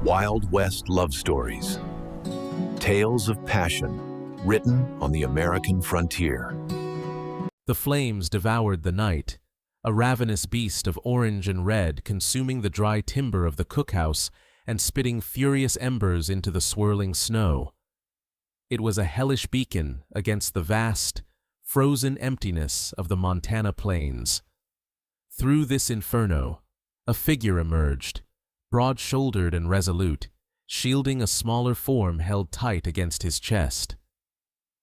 Wild West love stories. Tales of passion, written on the American frontier. The flames devoured the night, a ravenous beast of orange and red consuming the dry timber of the cookhouse and spitting furious embers into the swirling snow. It was a hellish beacon against the vast, frozen emptiness of the Montana plains. Through this inferno, a figure emerged, broad-shouldered and resolute, shielding a smaller form held tight against his chest.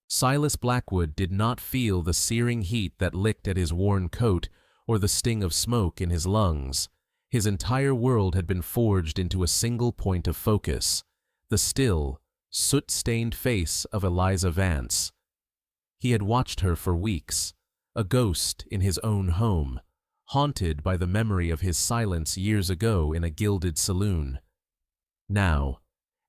Silas Blackwood did not feel the searing heat that licked at his worn coat or the sting of smoke in his lungs. His entire world had been forged into a single point of focus, the still, soot-stained face of Eliza Vance. He had watched her for weeks, a ghost in his own home, haunted by the memory of his silence years ago in a gilded saloon. Now,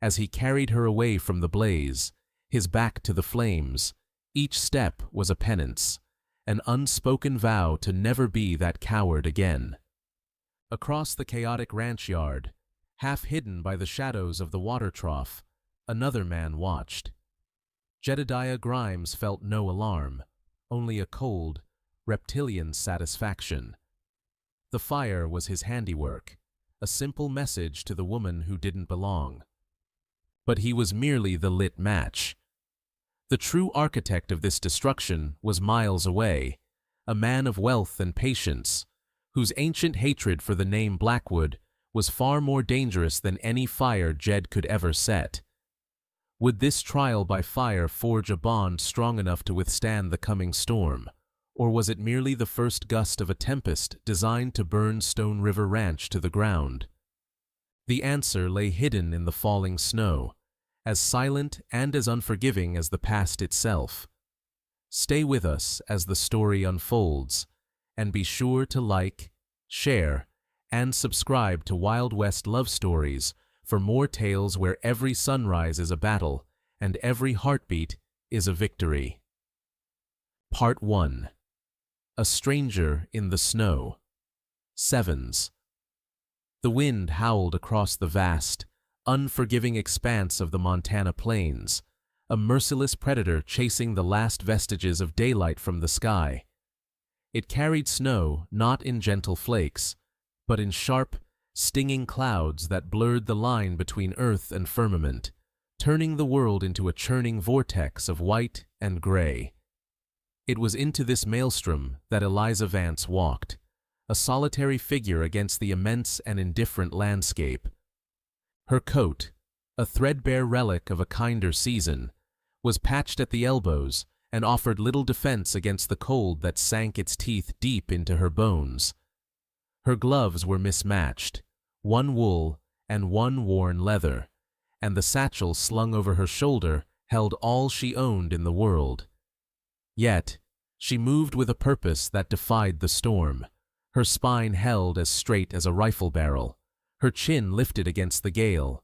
as he carried her away from the blaze, his back to the flames, each step was a penance, an unspoken vow to never be that coward again. Across the chaotic ranch yard, half hidden by the shadows of the water trough, another man watched. Jedediah Grimes felt no alarm, only a cold, reptilian satisfaction. The fire was his handiwork, a simple message to the woman who didn't belong. But he was merely the lit match. The true architect of this destruction was miles away, a man of wealth and patience, whose ancient hatred for the name Blackwood was far more dangerous than any fire Jed could ever set. Would this trial by fire forge a bond strong enough to withstand the coming storm, or was it merely the first gust of a tempest designed to burn Stone River Ranch to the ground? The answer lay hidden in the falling snow, as silent and as unforgiving as the past itself. Stay with us as the story unfolds, and be sure to like, share, and subscribe to Wild West Love Stories for more tales where every sunrise is a battle and every heartbeat is a victory. Part 1. A Stranger in the Snow. Sevens. The wind howled across the vast, unforgiving expanse of the Montana plains, a merciless predator chasing the last vestiges of daylight from the sky. It carried snow not in gentle flakes, but in sharp, stinging clouds that blurred the line between earth and firmament, turning the world into a churning vortex of white and gray. It was into this maelstrom that Eliza Vance walked, a solitary figure against the immense and indifferent landscape. Her coat, a threadbare relic of a kinder season, was patched at the elbows and offered little defense against the cold that sank its teeth deep into her bones. Her gloves were mismatched, one wool and one worn leather, and the satchel slung over her shoulder held all she owned in the world. Yet, she moved with a purpose that defied the storm, her spine held as straight as a rifle barrel, her chin lifted against the gale.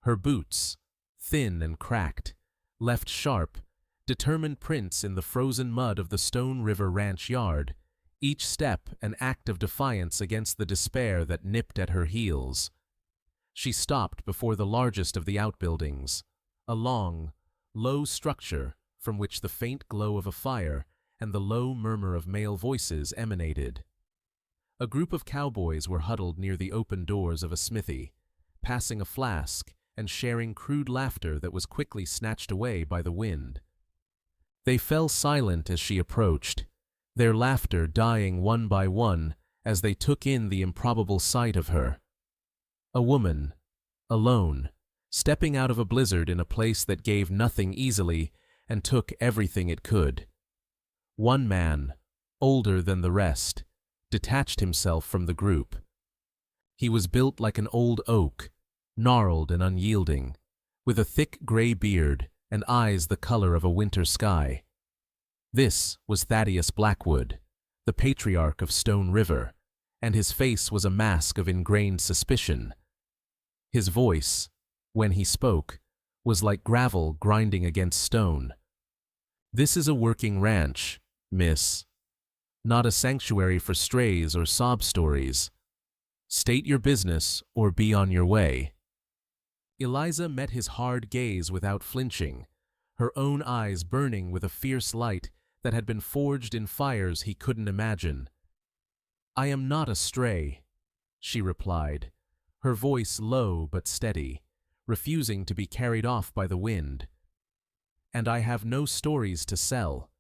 Her boots, thin and cracked, left sharp, determined prints in the frozen mud of the Stone River Ranch yard, each step an act of defiance against the despair that nipped at her heels. She stopped before the largest of the outbuildings, a long, low structure from which the faint glow of a fire and the low murmur of male voices emanated. A group of cowboys were huddled near the open doors of a smithy, passing a flask and sharing crude laughter that was quickly snatched away by the wind. They fell silent as she approached, their laughter dying one by one as they took in the improbable sight of her. A woman, alone, stepping out of a blizzard in a place that gave nothing easily and took everything it could. One man, older than the rest, detached himself from the group. He was built like an old oak, gnarled and unyielding, with a thick gray beard and eyes the color of a winter sky. This was Thaddeus Blackwood, the patriarch of Stone River, and his face was a mask of ingrained suspicion. His voice, when he spoke, was like gravel grinding against stone. "This is a working ranch, miss. Not a sanctuary for strays or sob stories. State your business or be on your way." Eliza met his hard gaze without flinching, her own eyes burning with a fierce light that had been forged in fires he couldn't imagine. "I am not a stray," she replied, her voice low but steady, refusing to be carried off by the wind. "And I have no stories to sell."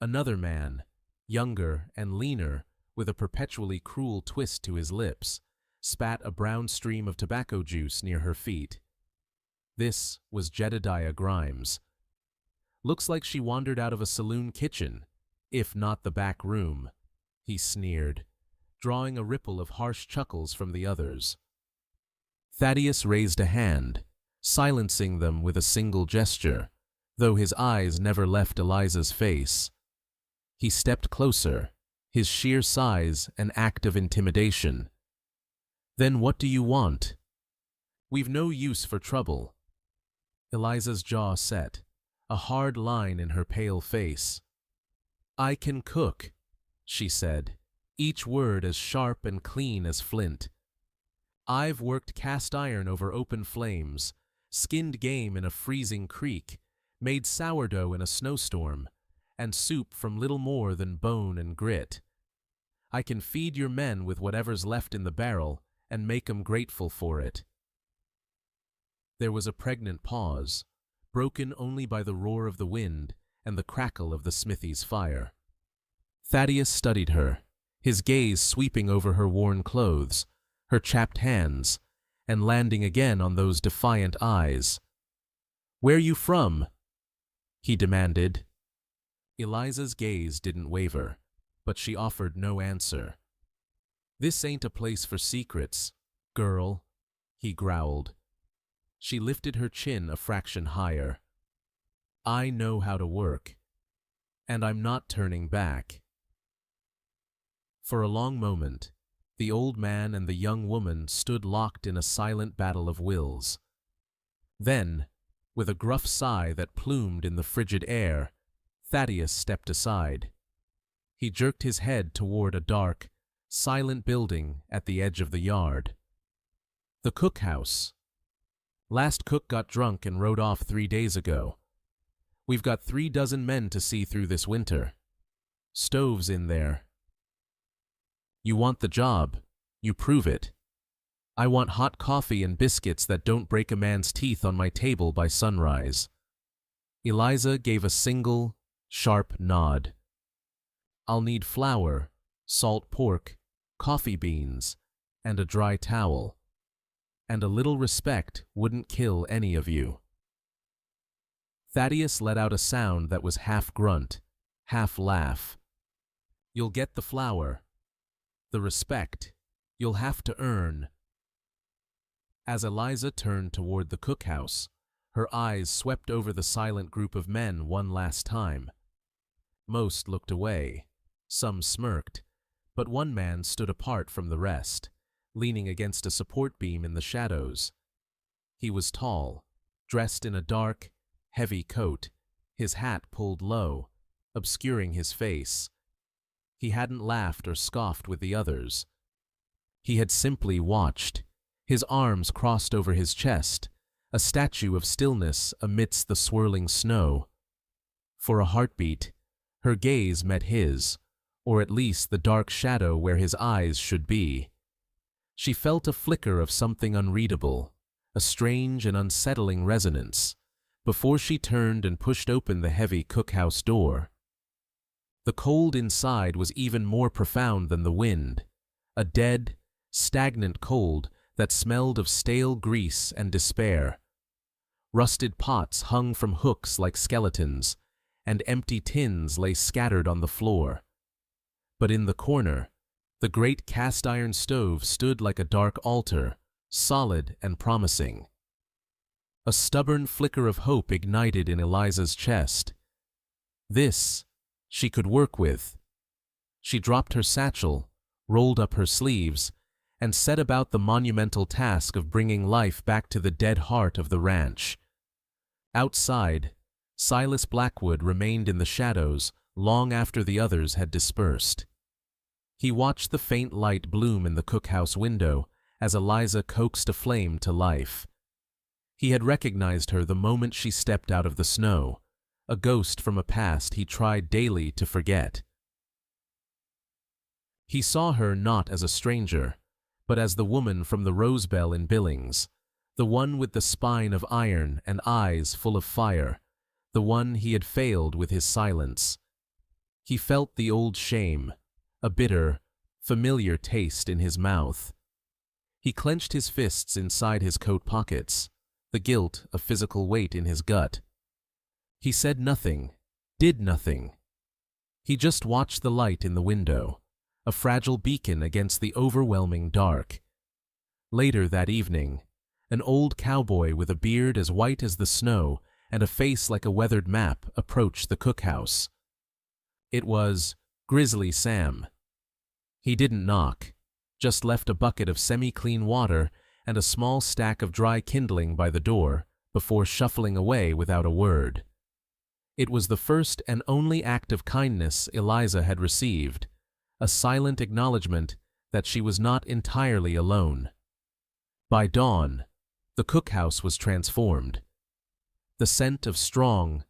Another man, younger and leaner, with a perpetually cruel twist to his lips, spat a brown stream of tobacco juice near her feet. This was Jedediah Grimes. "Looks like she wandered out of a saloon kitchen, if not the back room," he sneered, drawing a ripple of harsh chuckles from the others. Thaddeus raised a hand, silencing them with a single gesture, though his eyes never left Eliza's face. He stepped closer, his sheer size an act of intimidation. "Then what do you want?" "We've no use for trouble." Eliza's jaw set, a hard line in her pale face. "I can cook," she said, each word as sharp and clean as flint. "I've worked cast iron over open flames, skinned game in a freezing creek, made sourdough in a snowstorm, and soup from little more than bone and grit. I can feed your men with whatever's left in the barrel and make 'em grateful for it." There was a pregnant pause, broken only by the roar of the wind and the crackle of the smithy's fire. Thaddeus studied her, his gaze sweeping over her worn clothes, her chapped hands, and landing again on those defiant eyes. "Where you from?" he demanded. Eliza's gaze didn't waver, but she offered no answer. "This ain't a place for secrets, girl," he growled. She lifted her chin a fraction higher. "I know how to work, and I'm not turning back." For a long moment, the old man and the young woman stood locked in a silent battle of wills. Then, with a gruff sigh that plumed in the frigid air, Thaddeus stepped aside. He jerked his head toward a dark, silent building at the edge of the yard. "The cookhouse. Last cook got drunk and rode off 3 days ago. We've got 3 dozen men to see through this winter. Stove's in there. You want the job, you prove it. I want hot coffee and biscuits that don't break a man's teeth on my table by sunrise." Eliza gave a single, sharp nod. "I'll need flour, salt pork, coffee beans, and a dry towel. And a little respect wouldn't kill any of you." Thaddeus let out a sound that was half grunt, half laugh. "You'll get the flour. The respect you'll have to earn." As Eliza turned toward the cookhouse, her eyes swept over the silent group of men one last time. Most looked away, some smirked, but one man stood apart from the rest, leaning against a support beam in the shadows. He was tall, dressed in a dark, heavy coat, his hat pulled low, obscuring his face. He hadn't laughed or scoffed with the others. He had simply watched, his arms crossed over his chest, a statue of stillness amidst the swirling snow. For a heartbeat, her gaze met his, or at least the dark shadow where his eyes should be. She felt a flicker of something unreadable, a strange and unsettling resonance, before she turned and pushed open the heavy cookhouse door. The cold inside was even more profound than the wind, a dead, stagnant cold that smelled of stale grease and despair. Rusted pots hung from hooks like skeletons, and empty tins lay scattered on the floor. But in the corner, the great cast-iron stove stood like a dark altar, solid and promising. A stubborn flicker of hope ignited in Eliza's chest. This she could work with. She dropped her satchel, rolled up her sleeves, and set about the monumental task of bringing life back to the dead heart of the ranch. Outside, Silas Blackwood remained in the shadows long after the others had dispersed. He watched the faint light bloom in the cookhouse window as Eliza coaxed a flame to life. He had recognized her the moment she stepped out of the snow, a ghost from a past he tried daily to forget. He saw her not as a stranger, but as the woman from the Rosebell in Billings, the one with the spine of iron and eyes full of fire, the one he had failed with his silence. He felt the old shame, a bitter, familiar taste in his mouth. He clenched his fists inside his coat pockets, the guilt a physical weight in his gut. He said nothing, did nothing. He just watched the light in the window, a fragile beacon against the overwhelming dark. Later that evening, an old cowboy with a beard as white as the snow and a face like a weathered map approached the cookhouse. It was Grizzly Sam. He didn't knock, just left a bucket of semi-clean water and a small stack of dry kindling by the door before shuffling away without a word. It was the first and only act of kindness Eliza had received, a silent acknowledgement that she was not entirely alone. By dawn, the cookhouse was transformed. The scent of strong,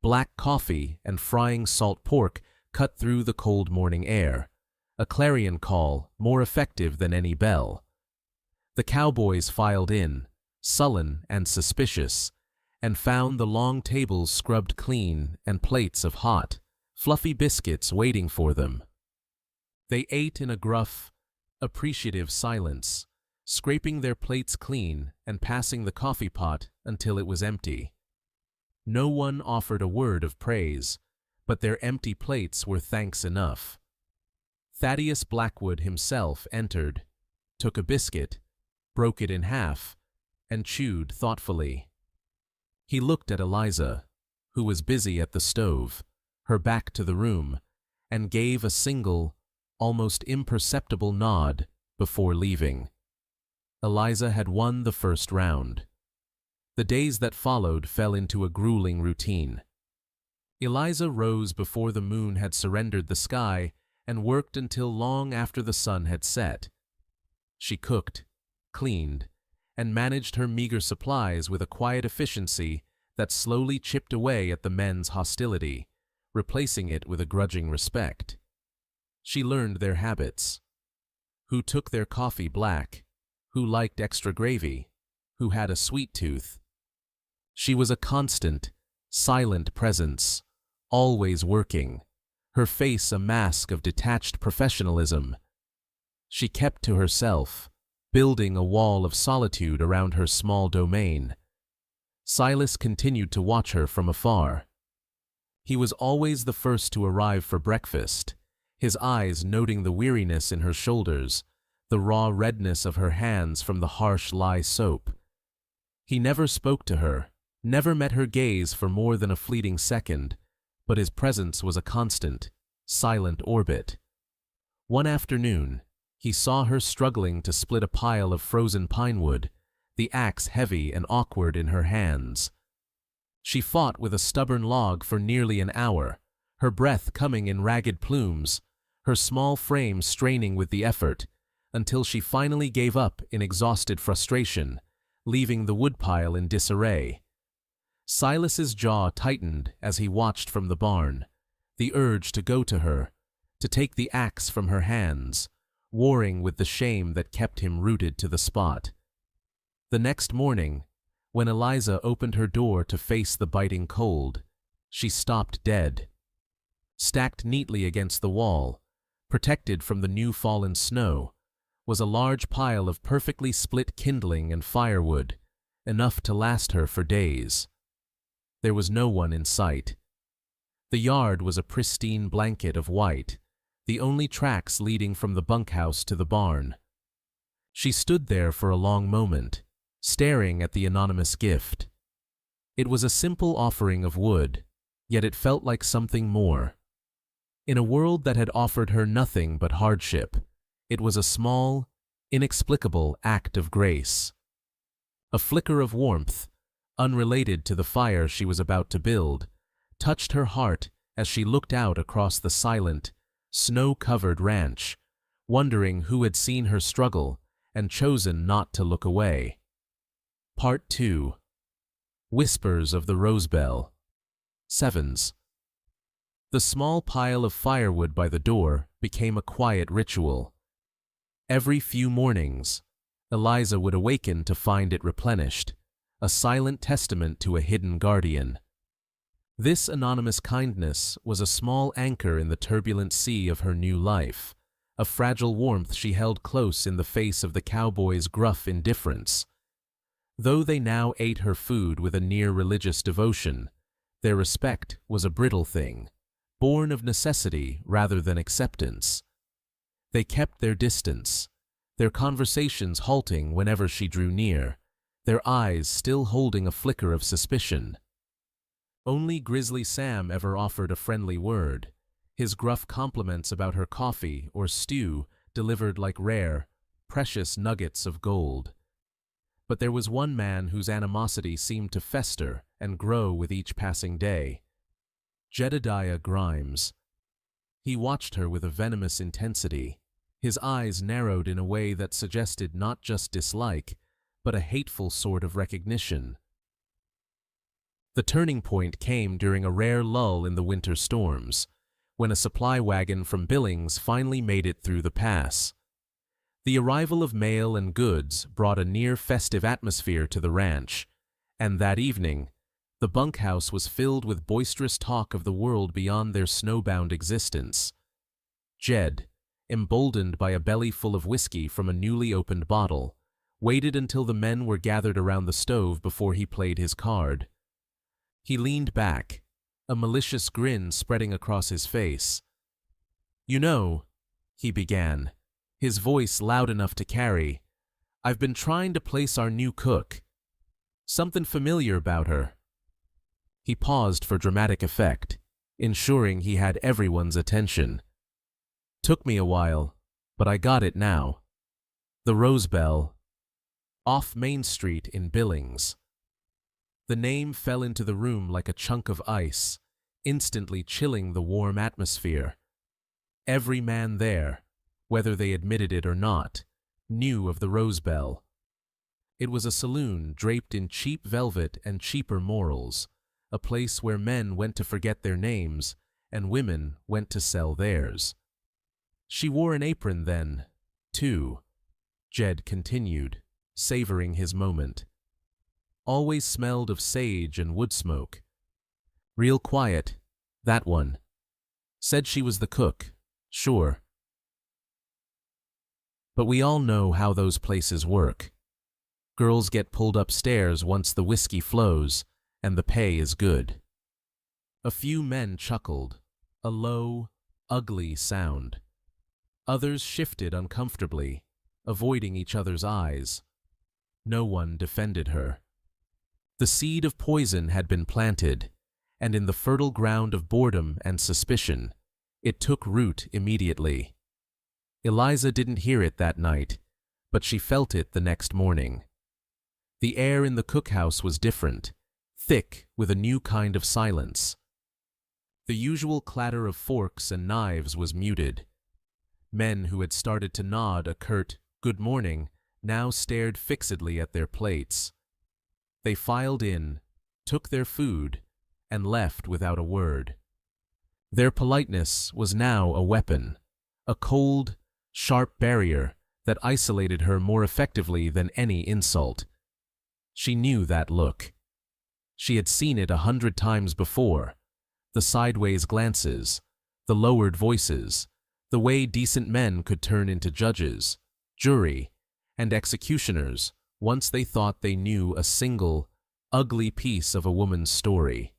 black coffee and frying salt pork cut through the cold morning air, a clarion call more effective than any bell. The Cowboys filed in, sullen and suspicious, and found the long tables scrubbed clean and plates of hot, fluffy biscuits waiting for them. They ate in a gruff, appreciative silence, scraping their plates clean and passing the coffee pot until it was empty. No one offered a word of praise, but their empty plates were thanks enough. Thaddeus Blackwood himself entered, took a biscuit, broke it in half, and chewed thoughtfully. He looked at Eliza, who was busy at the stove, her back to the room, and gave a single, almost imperceptible nod before leaving. Eliza had won the first round. The days that followed fell into a grueling routine. Eliza rose before the moon had surrendered the sky and worked until long after the sun had set. She cooked, cleaned, and managed her meager supplies with a quiet efficiency that slowly chipped away at the men's hostility, replacing it with a grudging respect. She learned their habits. Who took their coffee black, who liked extra gravy, who had a sweet tooth. She was a constant, silent presence, always working, her face a mask of detached professionalism. She kept to herself, building a wall of solitude around her small domain. Silas continued to watch her from afar. He was always the first to arrive for breakfast, his eyes noting the weariness in her shoulders, the raw redness of her hands from the harsh lye soap. He never spoke to her, never met her gaze for more than a fleeting second, but his presence was a constant, silent orbit. One afternoon, he saw her struggling to split a pile of frozen pine wood, the axe heavy and awkward in her hands. She fought with a stubborn log for nearly an hour, her breath coming in ragged plumes, her small frame straining with the effort, until she finally gave up in exhausted frustration, leaving the woodpile in disarray. Silas's jaw tightened as he watched from the barn, the urge to go to her, to take the axe from her hands, warring with the shame that kept him rooted to the spot. The next morning, when Eliza opened her door to face the biting cold, she stopped dead. Stacked neatly against the wall, protected from the new fallen snow, was a large pile of perfectly split kindling and firewood, enough to last her for days. There was no one in sight. The yard was a pristine blanket of white, the only tracks leading from the bunkhouse to the barn. She stood there for a long moment, staring at the anonymous gift. It was a simple offering of wood, yet it felt like something more. In a world that had offered her nothing but hardship, it was a small, inexplicable act of grace. A flicker of warmth, unrelated to the fire she was about to build, touched her heart as she looked out across the silent, snow-covered ranch, wondering who had seen her struggle and chosen not to look away. Part 2. Whispers of the Rosebell. Sevens. The small pile of firewood by the door became a quiet ritual. Every few mornings, Eliza would awaken to find it replenished, a silent testament to a hidden guardian. This anonymous kindness was a small anchor in the turbulent sea of her new life, a fragile warmth she held close in the face of the Cowboys' gruff indifference. Though they now ate her food with a near-religious devotion, their respect was a brittle thing, born of necessity rather than acceptance. They kept their distance, their conversations halting whenever she drew near, their eyes still holding a flicker of suspicion. Only Grizzly Sam ever offered a friendly word, his gruff compliments about her coffee or stew delivered like rare, precious nuggets of gold. But there was one man whose animosity seemed to fester and grow with each passing day. Jedediah Grimes. He watched her with a venomous intensity, his eyes narrowed in a way that suggested not just dislike, but a hateful sort of recognition. The turning point came during a rare lull in the winter storms, when a supply wagon from Billings finally made it through the pass. The arrival of mail and goods brought a near-festive atmosphere to the ranch, and that evening, the bunkhouse was filled with boisterous talk of the world beyond their snowbound existence. Jed, emboldened by a belly full of whiskey from a newly opened bottle, waited until the men were gathered around the stove before he played his card. He leaned back, a malicious grin spreading across his face. "You know," he began, his voice loud enough to carry, "I've been trying to place our new cook. Something familiar about her." He paused for dramatic effect, ensuring he had everyone's attention. "Took me a while, but I got it now. The Rosebell, off Main Street in Billings." The name fell into the room like a chunk of ice, instantly chilling the warm atmosphere. Every man there, whether they admitted it or not, knew of the Rosebell. It was a saloon draped in cheap velvet and cheaper morals, a place where men went to forget their names and women went to sell theirs. "She wore an apron then, too," Jed continued, savoring his moment. "Always smelled of sage and wood smoke. Real quiet, that one. Said she was the cook, sure. But we all know how those places work. Girls get pulled upstairs once the whiskey flows, and the pay is good." A few men chuckled, a low, ugly sound. Others shifted uncomfortably, avoiding each other's eyes. No one defended her. The seed of poison had been planted, and in the fertile ground of boredom and suspicion, it took root immediately. Eliza didn't hear it that night, but she felt it the next morning. The air in the cookhouse was different, thick with a new kind of silence. The usual clatter of forks and knives was muted. Men who had started to nod a curt "good morning" now stared fixedly at their plates. They filed in, took their food, and left without a word. Their politeness was now a weapon, a cold, sharp barrier that isolated her more effectively than any insult. She knew that look. She had seen it 100 times before, the sideways glances, the lowered voices, the way decent men could turn into judges, jury, and executioners once they thought they knew a single, ugly piece of a woman's story.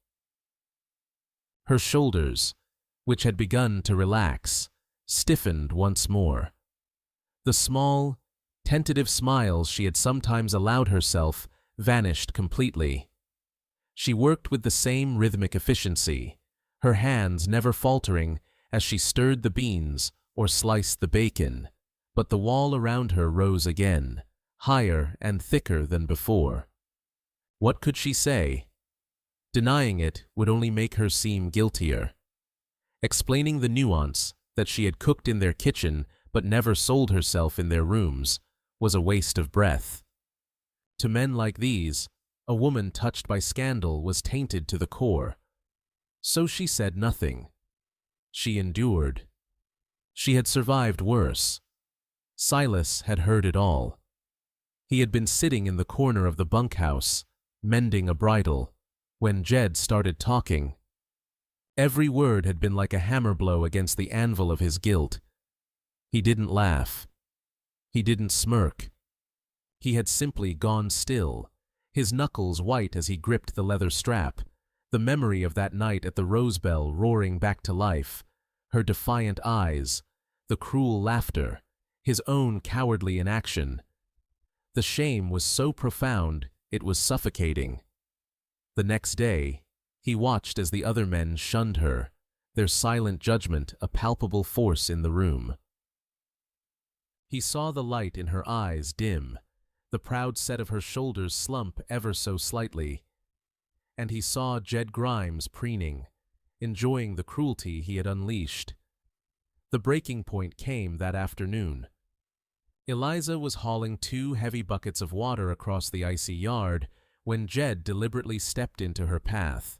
Her shoulders, which had begun to relax, stiffened once more. The small, tentative smiles she had sometimes allowed herself vanished completely. She worked with the same rhythmic efficiency, her hands never faltering as she stirred the beans or sliced the bacon, but the wall around her rose again, higher and thicker than before. What could she say? Denying it would only make her seem guiltier. Explaining the nuance that she had cooked in their kitchen but never sold herself in their rooms was a waste of breath. To men like these, A woman touched by scandal was tainted to the core. So she said nothing. She endured. She had survived worse. Silas had heard it all. He had been sitting in the corner of the bunkhouse, mending a bridle, when Jed started talking. Every word had been like a hammer blow against the anvil of his guilt. He didn't laugh. He didn't smirk. He had simply gone still, his knuckles white as he gripped the leather strap, the memory of that night at the Rosebell roaring back to life, her defiant eyes, the cruel laughter, his own cowardly inaction. The shame was so profound it was suffocating. The next day, he watched as the other men shunned her, their silent judgment a palpable force in the room. He saw the light in her eyes dim, the proud set of her shoulders slump ever so slightly, and he saw Jed Grimes preening, enjoying the cruelty he had unleashed. The breaking point came that afternoon. Eliza was hauling 2 heavy buckets of water across the icy yard when Jed deliberately stepped into her path.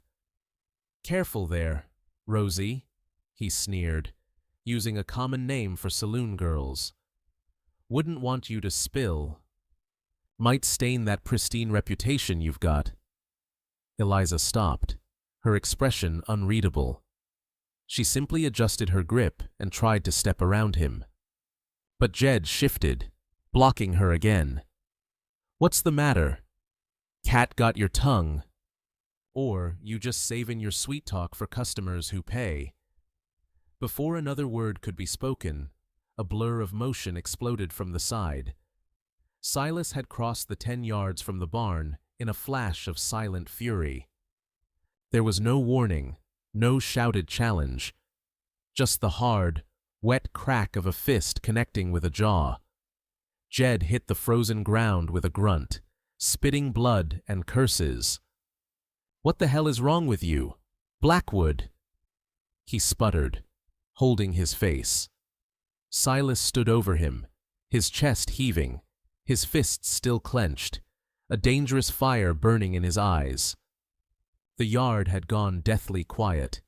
"Careful there, Rosie," he sneered, using a common name for saloon girls. "Wouldn't want you to spill. Might stain that pristine reputation you've got." Eliza stopped, her expression unreadable. She simply adjusted her grip and tried to step around him. But Jed shifted, blocking her again. "What's the matter? Cat got your tongue? Or you just saving your sweet talk for customers who pay?" Before another word could be spoken, a blur of motion exploded from the side. Silas had crossed the 10 yards from the barn in a flash of silent fury. There was no warning, no shouted challenge, just the hard, wet crack of a fist connecting with a jaw. Jed hit the frozen ground with a grunt, spitting blood and curses. "What the hell is wrong with you, Blackwood?" he sputtered, holding his face. Silas stood over him, his chest heaving, his fists still clenched, a dangerous fire burning in his eyes. The yard had gone deathly quiet.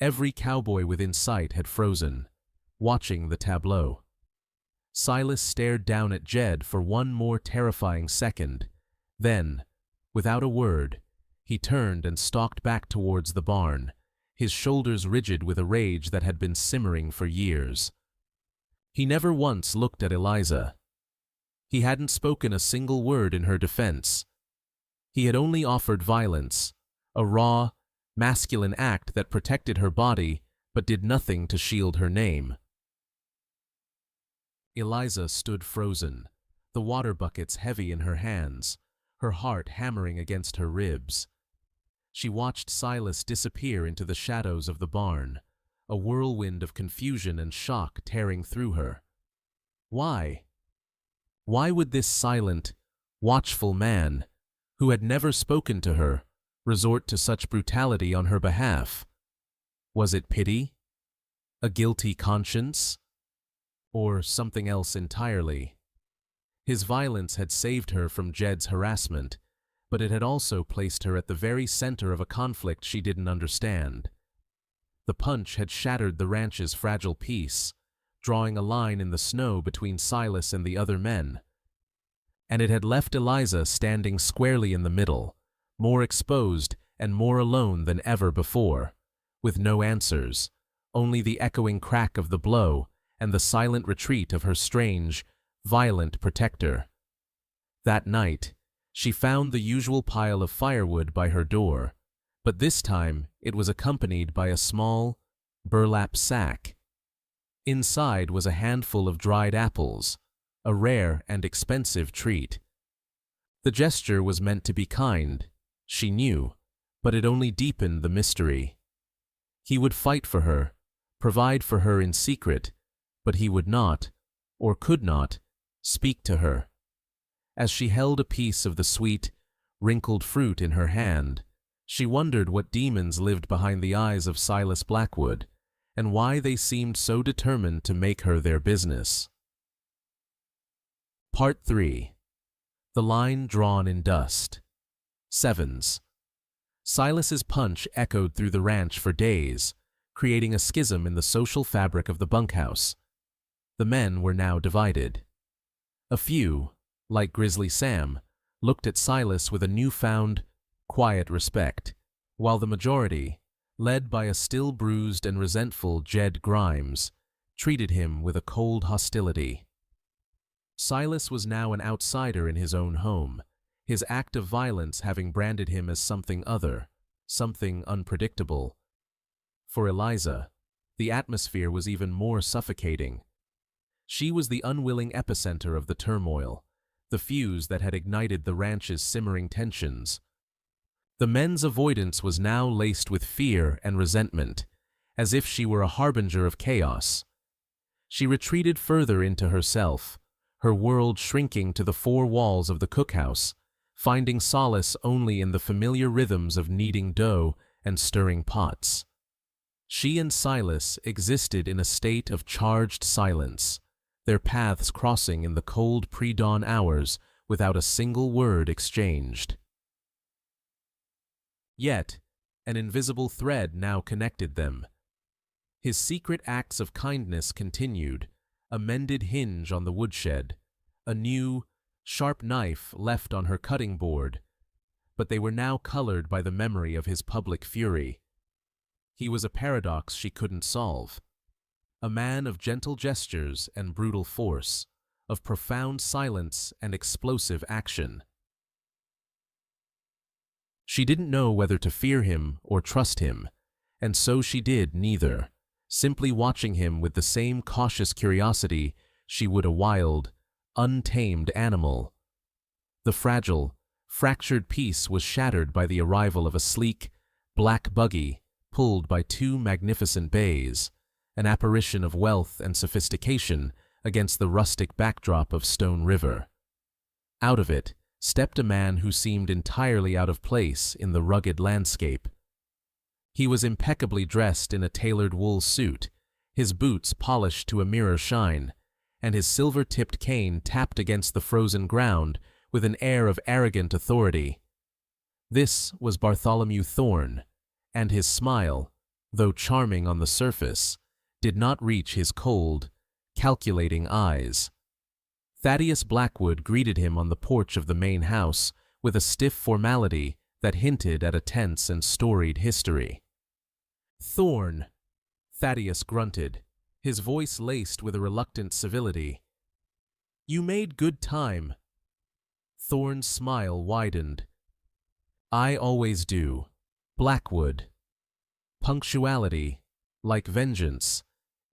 Every cowboy within sight had frozen, watching the tableau. Silas stared down at Jed for one more terrifying second. Then, without a word, he turned and stalked back towards the barn, his shoulders rigid with a rage that had been simmering for years. He never once looked at Eliza. He hadn't spoken a single word in her defense. He had only offered violence, a raw, masculine act that protected her body but did nothing to shield her name. Eliza stood frozen, the water buckets heavy in her hands, her heart hammering against her ribs. She watched Silas disappear into the shadows of the barn, a whirlwind of confusion and shock tearing through her. Why? Why would this silent, watchful man, who had never spoken to her, resort to such brutality on her behalf? Was it pity? A guilty conscience? Or something else entirely? His violence had saved her from Jed's harassment, but it had also placed her at the very center of a conflict she didn't understand. The punch had shattered the ranch's fragile peace, drawing a line in the snow between Silas and the other men. And it had left Eliza standing squarely in the middle, more exposed and more alone than ever before, with no answers, only the echoing crack of the blow and the silent retreat of her strange, violent protector. That night, she found the usual pile of firewood by her door, but this time it was accompanied by a small, burlap sack. Inside was a handful of dried apples, a rare and expensive treat. The gesture was meant to be kind, she knew, but it only deepened the mystery. He would fight for her, provide for her in secret, but he would not, or could not, speak to her. As she held a piece of the sweet, wrinkled fruit in her hand, she wondered what demons lived behind the eyes of Silas Blackwood, and why they seemed so determined to make her their business. Part 3. The Line Drawn in Dust. Sevens. Silas's punch echoed through the ranch for days, creating a schism in the social fabric of the bunkhouse. The men were now divided. A few, like Grizzly Sam, looked at Silas with a newfound, quiet respect, while the majority, led by a still bruised and resentful Jed Grimes, treated him with a cold hostility. Silas was now an outsider in his own home, his act of violence having branded him as something other, something unpredictable. For Eliza, the atmosphere was even more suffocating. She was the unwilling epicenter of the turmoil, the fuse that had ignited the ranch's simmering tensions. The men's avoidance was now laced with fear and resentment, as if she were a harbinger of chaos. She retreated further into herself, her world shrinking to the four walls of the cookhouse, finding solace only in the familiar rhythms of kneading dough and stirring pots. She and Silas existed in a state of charged silence, their paths crossing in the cold pre-dawn hours without a single word exchanged. Yet, an invisible thread now connected them. His secret acts of kindness continued, a mended hinge on the woodshed, a new, sharp knife left on her cutting board, but they were now colored by the memory of his public fury. He was a paradox she couldn't solve. A man of gentle gestures and brutal force, of profound silence and explosive action. She didn't know whether to fear him or trust him, and so she did neither, simply watching him with the same cautious curiosity she would a wild, untamed animal. The fragile, fractured peace was shattered by the arrival of a sleek, black buggy pulled by two magnificent bays, an apparition of wealth and sophistication against the rustic backdrop of Stone River. Out of it stepped a man who seemed entirely out of place in the rugged landscape. He was impeccably dressed in a tailored wool suit, his boots polished to a mirror shine, and his silver-tipped cane tapped against the frozen ground with an air of arrogant authority. This was Bartholomew Thorne, and his smile, though charming on the surface, did not reach his cold, calculating eyes. Thaddeus Blackwood greeted him on the porch of the main house with a stiff formality that hinted at a tense and storied history. "Thorne," Thaddeus grunted, his voice laced with a reluctant civility. "You made good time." Thorne's smile widened. "I always do, Blackwood. Punctuality, like vengeance,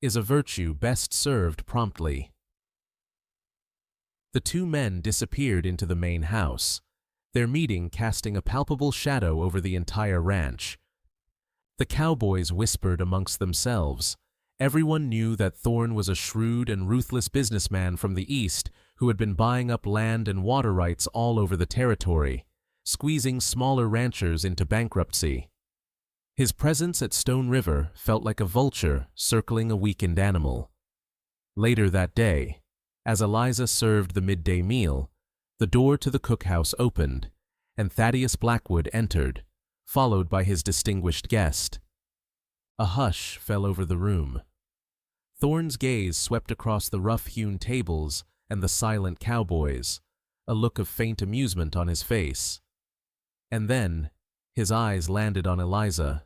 is a virtue best served promptly." The two men disappeared into the main house, their meeting casting a palpable shadow over the entire ranch. The Cowboys whispered amongst themselves. Everyone knew that Thorne was a shrewd and ruthless businessman from the East who had been buying up land and water rights all over the territory, squeezing smaller ranchers into bankruptcy. His presence at Stone River felt like a vulture circling a weakened animal. Later that day, as Eliza served the midday meal, the door to the cookhouse opened, and Thaddeus Blackwood entered, followed by his distinguished guest. A hush fell over the room. Thorne's gaze swept across the rough-hewn tables and the silent cowboys, a look of faint amusement on his face. And then, his eyes landed on Eliza.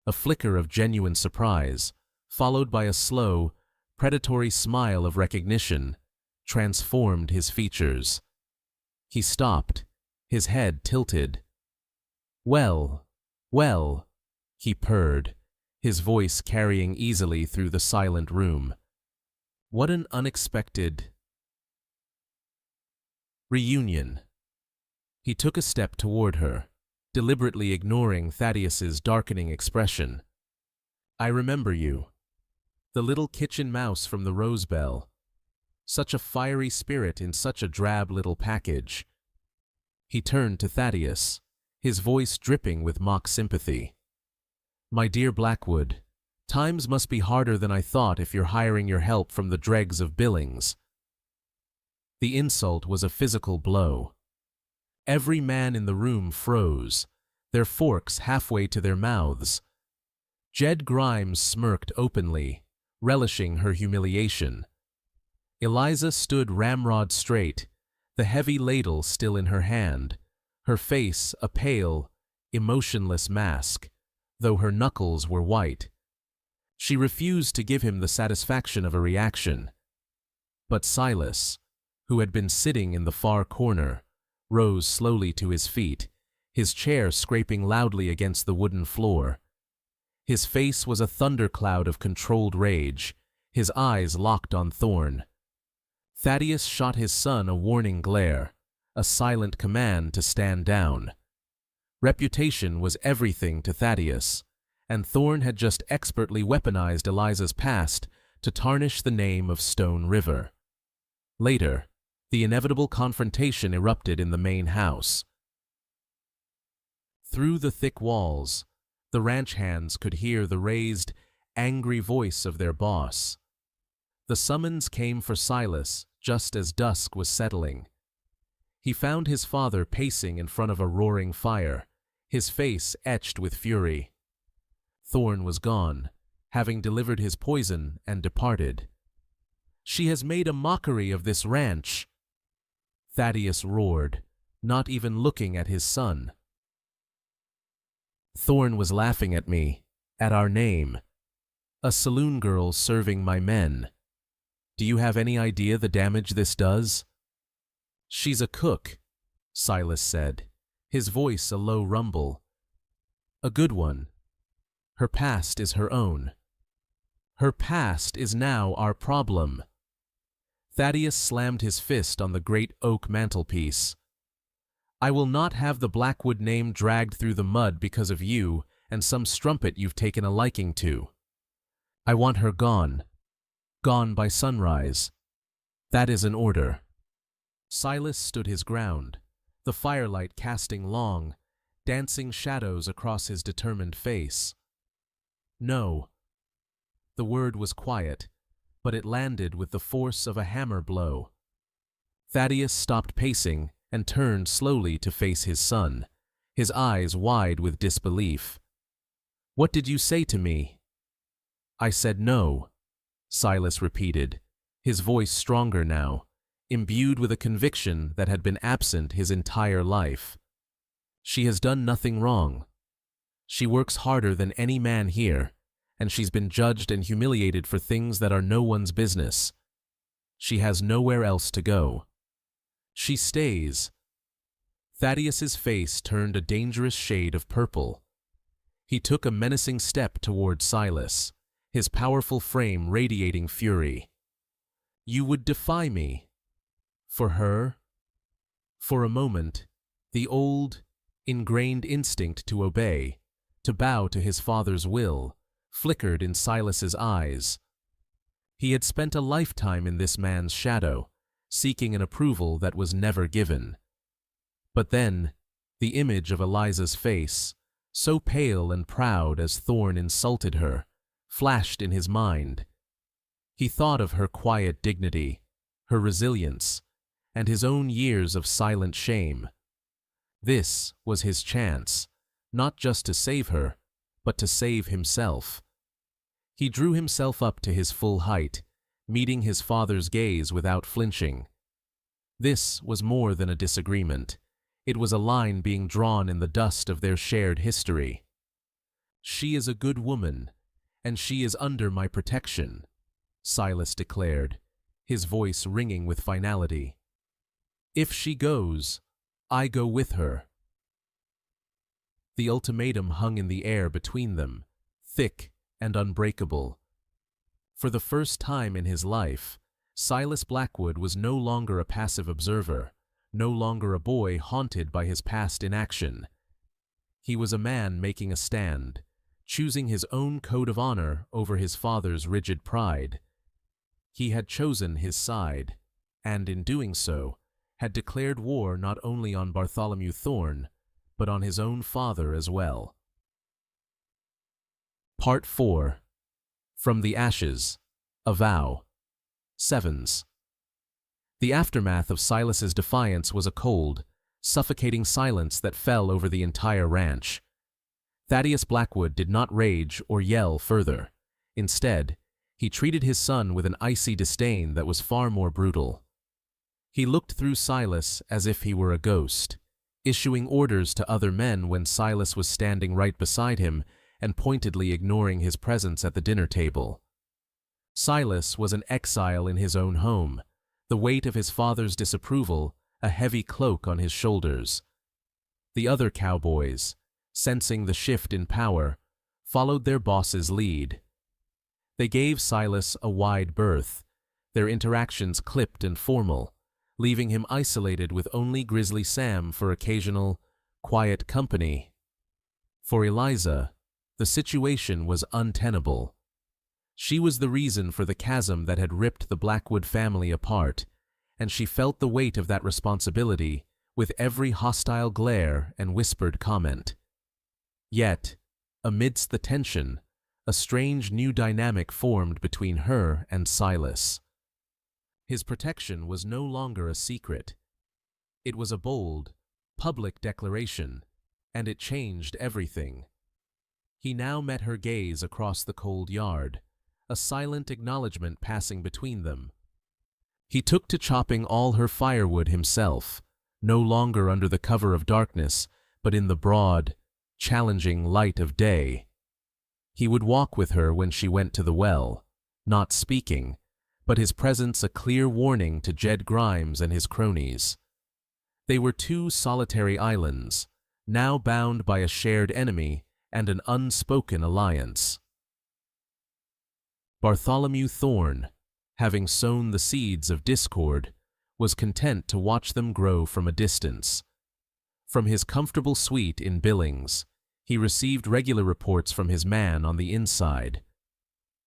A flicker of genuine surprise, followed by a slow, predatory smile of recognition, transformed his features. He stopped, his head tilted. "Well, well," he purred, his voice carrying easily through the silent room. "What an unexpected reunion." He took a step toward her, deliberately ignoring Thaddeus's darkening expression. "I remember you. The little kitchen mouse from the Rose Bell. Such a fiery spirit in such a drab little package." He turned to Thaddeus, his voice dripping with mock sympathy. "My dear Blackwood, times must be harder than I thought if you're hiring your help from the dregs of Billings." The insult was a physical blow. Every man in the room froze, their forks halfway to their mouths. Jed Grimes smirked openly, relishing her humiliation. Eliza stood ramrod straight, the heavy ladle still in her hand, her face a pale, emotionless mask, though her knuckles were white. She refused to give him the satisfaction of a reaction. But Silas, who had been sitting in the far corner, rose slowly to his feet, his chair scraping loudly against the wooden floor. His face was a thundercloud of controlled rage, his eyes locked on Thorne. Thaddeus shot his son a warning glare, a silent command to stand down. Reputation was everything to Thaddeus, and Thorne had just expertly weaponized Eliza's past to tarnish the name of Stone River. Later, the inevitable confrontation erupted in the main house. Through the thick walls, the ranch hands could hear the raised, angry voice of their boss. The summons came for Silas just as dusk was settling. He found his father pacing in front of a roaring fire, his face etched with fury. Thorne was gone, having delivered his poison and departed. "She has made a mockery of this ranch," Thaddeus roared, not even looking at his son. "Thorne was laughing at me, at our name. A saloon girl serving my men. Do you have any idea the damage this does?" "She's a cook," Silas said, his voice a low rumble. "A good one. Her past is her own. Her past is now our problem." Thaddeus slammed his fist on the great oak mantelpiece. "I will not have the Blackwood name dragged through the mud because of you and some strumpet you've taken a liking to. I want her gone. Gone by sunrise. That is an order." Silas stood his ground, the firelight casting long, dancing shadows across his determined face. "No." The word was quiet, but it landed with the force of a hammer blow. Thaddeus stopped pacing and turned slowly to face his son, his eyes wide with disbelief. "What did you say to me?" "I said no," Silas repeated, his voice stronger now, imbued with a conviction that had been absent his entire life. "She has done nothing wrong. She works harder than any man here, and she's been judged and humiliated for things that are no one's business. She has nowhere else to go. She stays." Thaddeus's face turned a dangerous shade of purple. He took a menacing step toward Silas, his powerful frame radiating fury. "You would defy me? For her?" For a moment, the old, ingrained instinct to obey, to bow to his father's will, flickered in Silas's eyes. He had spent a lifetime in this man's shadow, seeking an approval that was never given. But then, the image of Eliza's face, so pale and proud as Thorne insulted her, flashed in his mind. He thought of her quiet dignity, her resilience, and his own years of silent shame. This was his chance, not just to save her, but to save himself. He drew himself up to his full height, meeting his father's gaze without flinching. This was more than a disagreement. It was a line being drawn in the dust of their shared history. "She is a good woman, and she is under my protection," Silas declared, his voice ringing with finality. "If she goes, I go with her." The ultimatum hung in the air between them, thick and unbreakable. For the first time in his life, Silas Blackwood was no longer a passive observer, no longer a boy haunted by his past inaction. He was a man making a stand, choosing his own code of honor over his father's rigid pride. He had chosen his side, and in doing so, had declared war not only on Bartholomew Thorne, but on his own father as well. Part 4. From the Ashes, A Vow. Sevens. The aftermath of Silas's defiance was a cold, suffocating silence that fell over the entire ranch. Thaddeus Blackwood did not rage or yell further. Instead, he treated his son with an icy disdain that was far more brutal. He looked through Silas as if he were a ghost, issuing orders to other men when Silas was standing right beside him and pointedly ignoring his presence at the dinner table. Silas was an exile in his own home, the weight of his father's disapproval a heavy cloak on his shoulders. The other cowboys, sensing the shift in power, followed their boss's lead. They gave Silas a wide berth, their interactions clipped and formal, leaving him isolated with only Grizzly Sam for occasional, quiet company. For Eliza, the situation was untenable. She was the reason for the chasm that had ripped the Blackwood family apart, and she felt the weight of that responsibility with every hostile glare and whispered comment. Yet, amidst the tension, a strange new dynamic formed between her and Silas. His protection was no longer a secret. It was a bold, public declaration, and it changed everything. He now met her gaze across the cold yard, a silent acknowledgement passing between them. He took to chopping all her firewood himself, no longer under the cover of darkness, but in the broad, challenging light of day. He would walk with her when she went to the well, not speaking, but his presence a clear warning to Jed Grimes and his cronies. They were two solitary islands, now bound by a shared enemy and an unspoken alliance. Bartholomew Thorne, having sown the seeds of discord, was content to watch them grow from a distance. From his comfortable suite in Billings, he received regular reports from his man on the inside.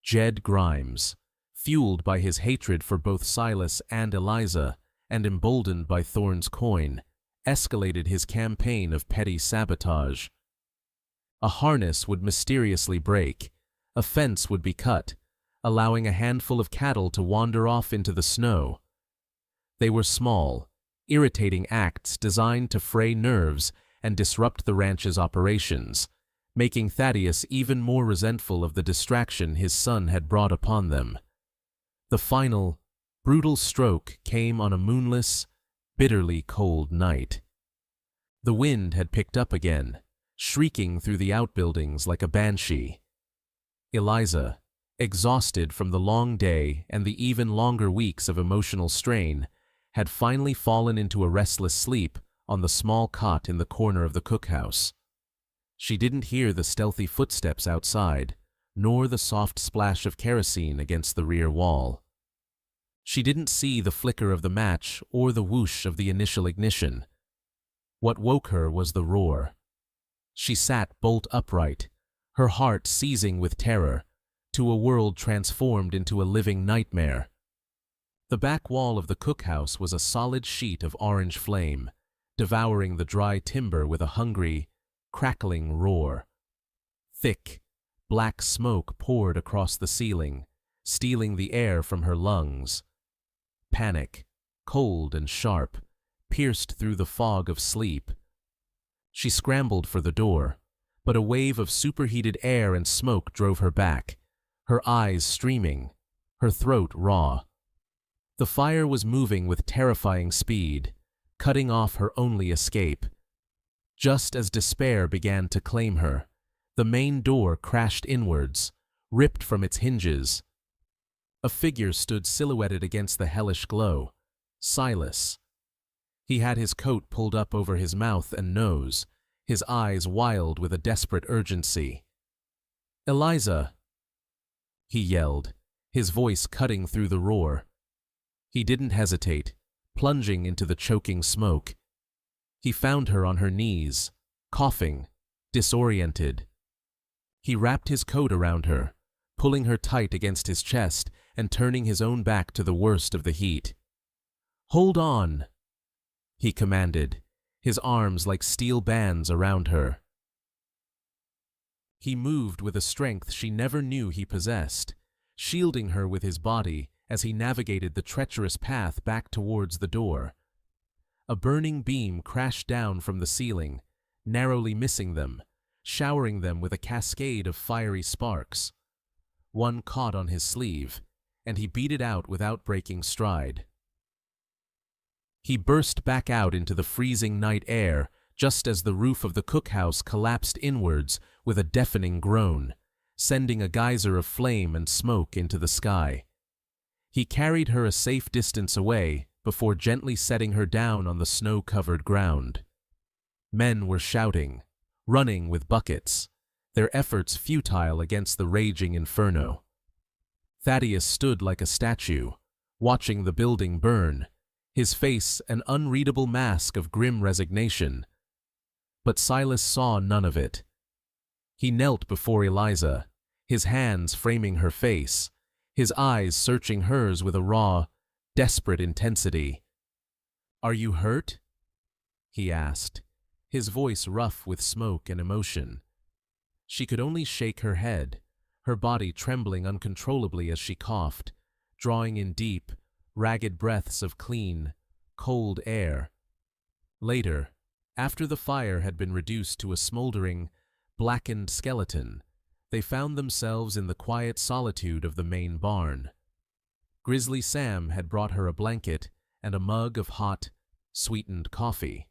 Jed Grimes, fueled by his hatred for both Silas and Eliza, and emboldened by Thorne's coin, escalated his campaign of petty sabotage. A harness would mysteriously break, a fence would be cut, allowing a handful of cattle to wander off into the snow. They were small, irritating acts designed to fray nerves and disrupt the ranch's operations, making Thaddeus even more resentful of the distraction his son had brought upon them. The final, brutal stroke came on a moonless, bitterly cold night. The wind had picked up again, shrieking through the outbuildings like a banshee. Eliza, exhausted from the long day and the even longer weeks of emotional strain, had finally fallen into a restless sleep on the small cot in the corner of the cookhouse. She didn't hear the stealthy footsteps outside, nor the soft splash of kerosene against the rear wall. She didn't see the flicker of the match or the whoosh of the initial ignition. What woke her was the roar. She sat bolt upright, her heart seizing with terror, to a world transformed into a living nightmare. The back wall of the cookhouse was a solid sheet of orange flame, devouring the dry timber with a hungry, crackling roar. Thick, black smoke poured across the ceiling, stealing the air from her lungs. Panic, cold and sharp, pierced through the fog of sleep. She scrambled for the door, but a wave of superheated air and smoke drove her back, her eyes streaming, her throat raw. The fire was moving with terrifying speed, cutting off her only escape. Just as despair began to claim her, the main door crashed inwards, ripped from its hinges. A figure stood silhouetted against the hellish glow, Silas. He had his coat pulled up over his mouth and nose, his eyes wild with a desperate urgency. "Eliza!" he yelled, his voice cutting through the roar. He didn't hesitate, plunging into the choking smoke. He found her on her knees, coughing, disoriented. He wrapped his coat around her, pulling her tight against his chest and turning his own back to the worst of the heat. "Hold on," he commanded, his arms like steel bands around her. He moved with a strength she never knew he possessed, shielding her with his body as he navigated the treacherous path back towards the door. A burning beam crashed down from the ceiling, narrowly missing them, showering them with a cascade of fiery sparks. One caught on his sleeve, and he beat it out without breaking stride. He burst back out into the freezing night air just as the roof of the cookhouse collapsed inwards with a deafening groan, sending a geyser of flame and smoke into the sky. He carried her a safe distance away before gently setting her down on the snow-covered ground. Men were shouting, running with buckets, their efforts futile against the raging inferno. Thaddeus stood like a statue, watching the building burn, his face an unreadable mask of grim resignation. But Silas saw none of it. He knelt before Eliza, his hands framing her face, his eyes searching hers with a raw, desperate intensity. "Are you hurt?" he asked, his voice rough with smoke and emotion. She could only shake her head, her body trembling uncontrollably as she coughed, drawing in deep, ragged breaths of clean, cold air. Later, after the fire had been reduced to a smoldering, blackened skeleton, they found themselves in the quiet solitude of the main barn. Grizzly Sam had brought her a blanket and a mug of hot, sweetened coffee.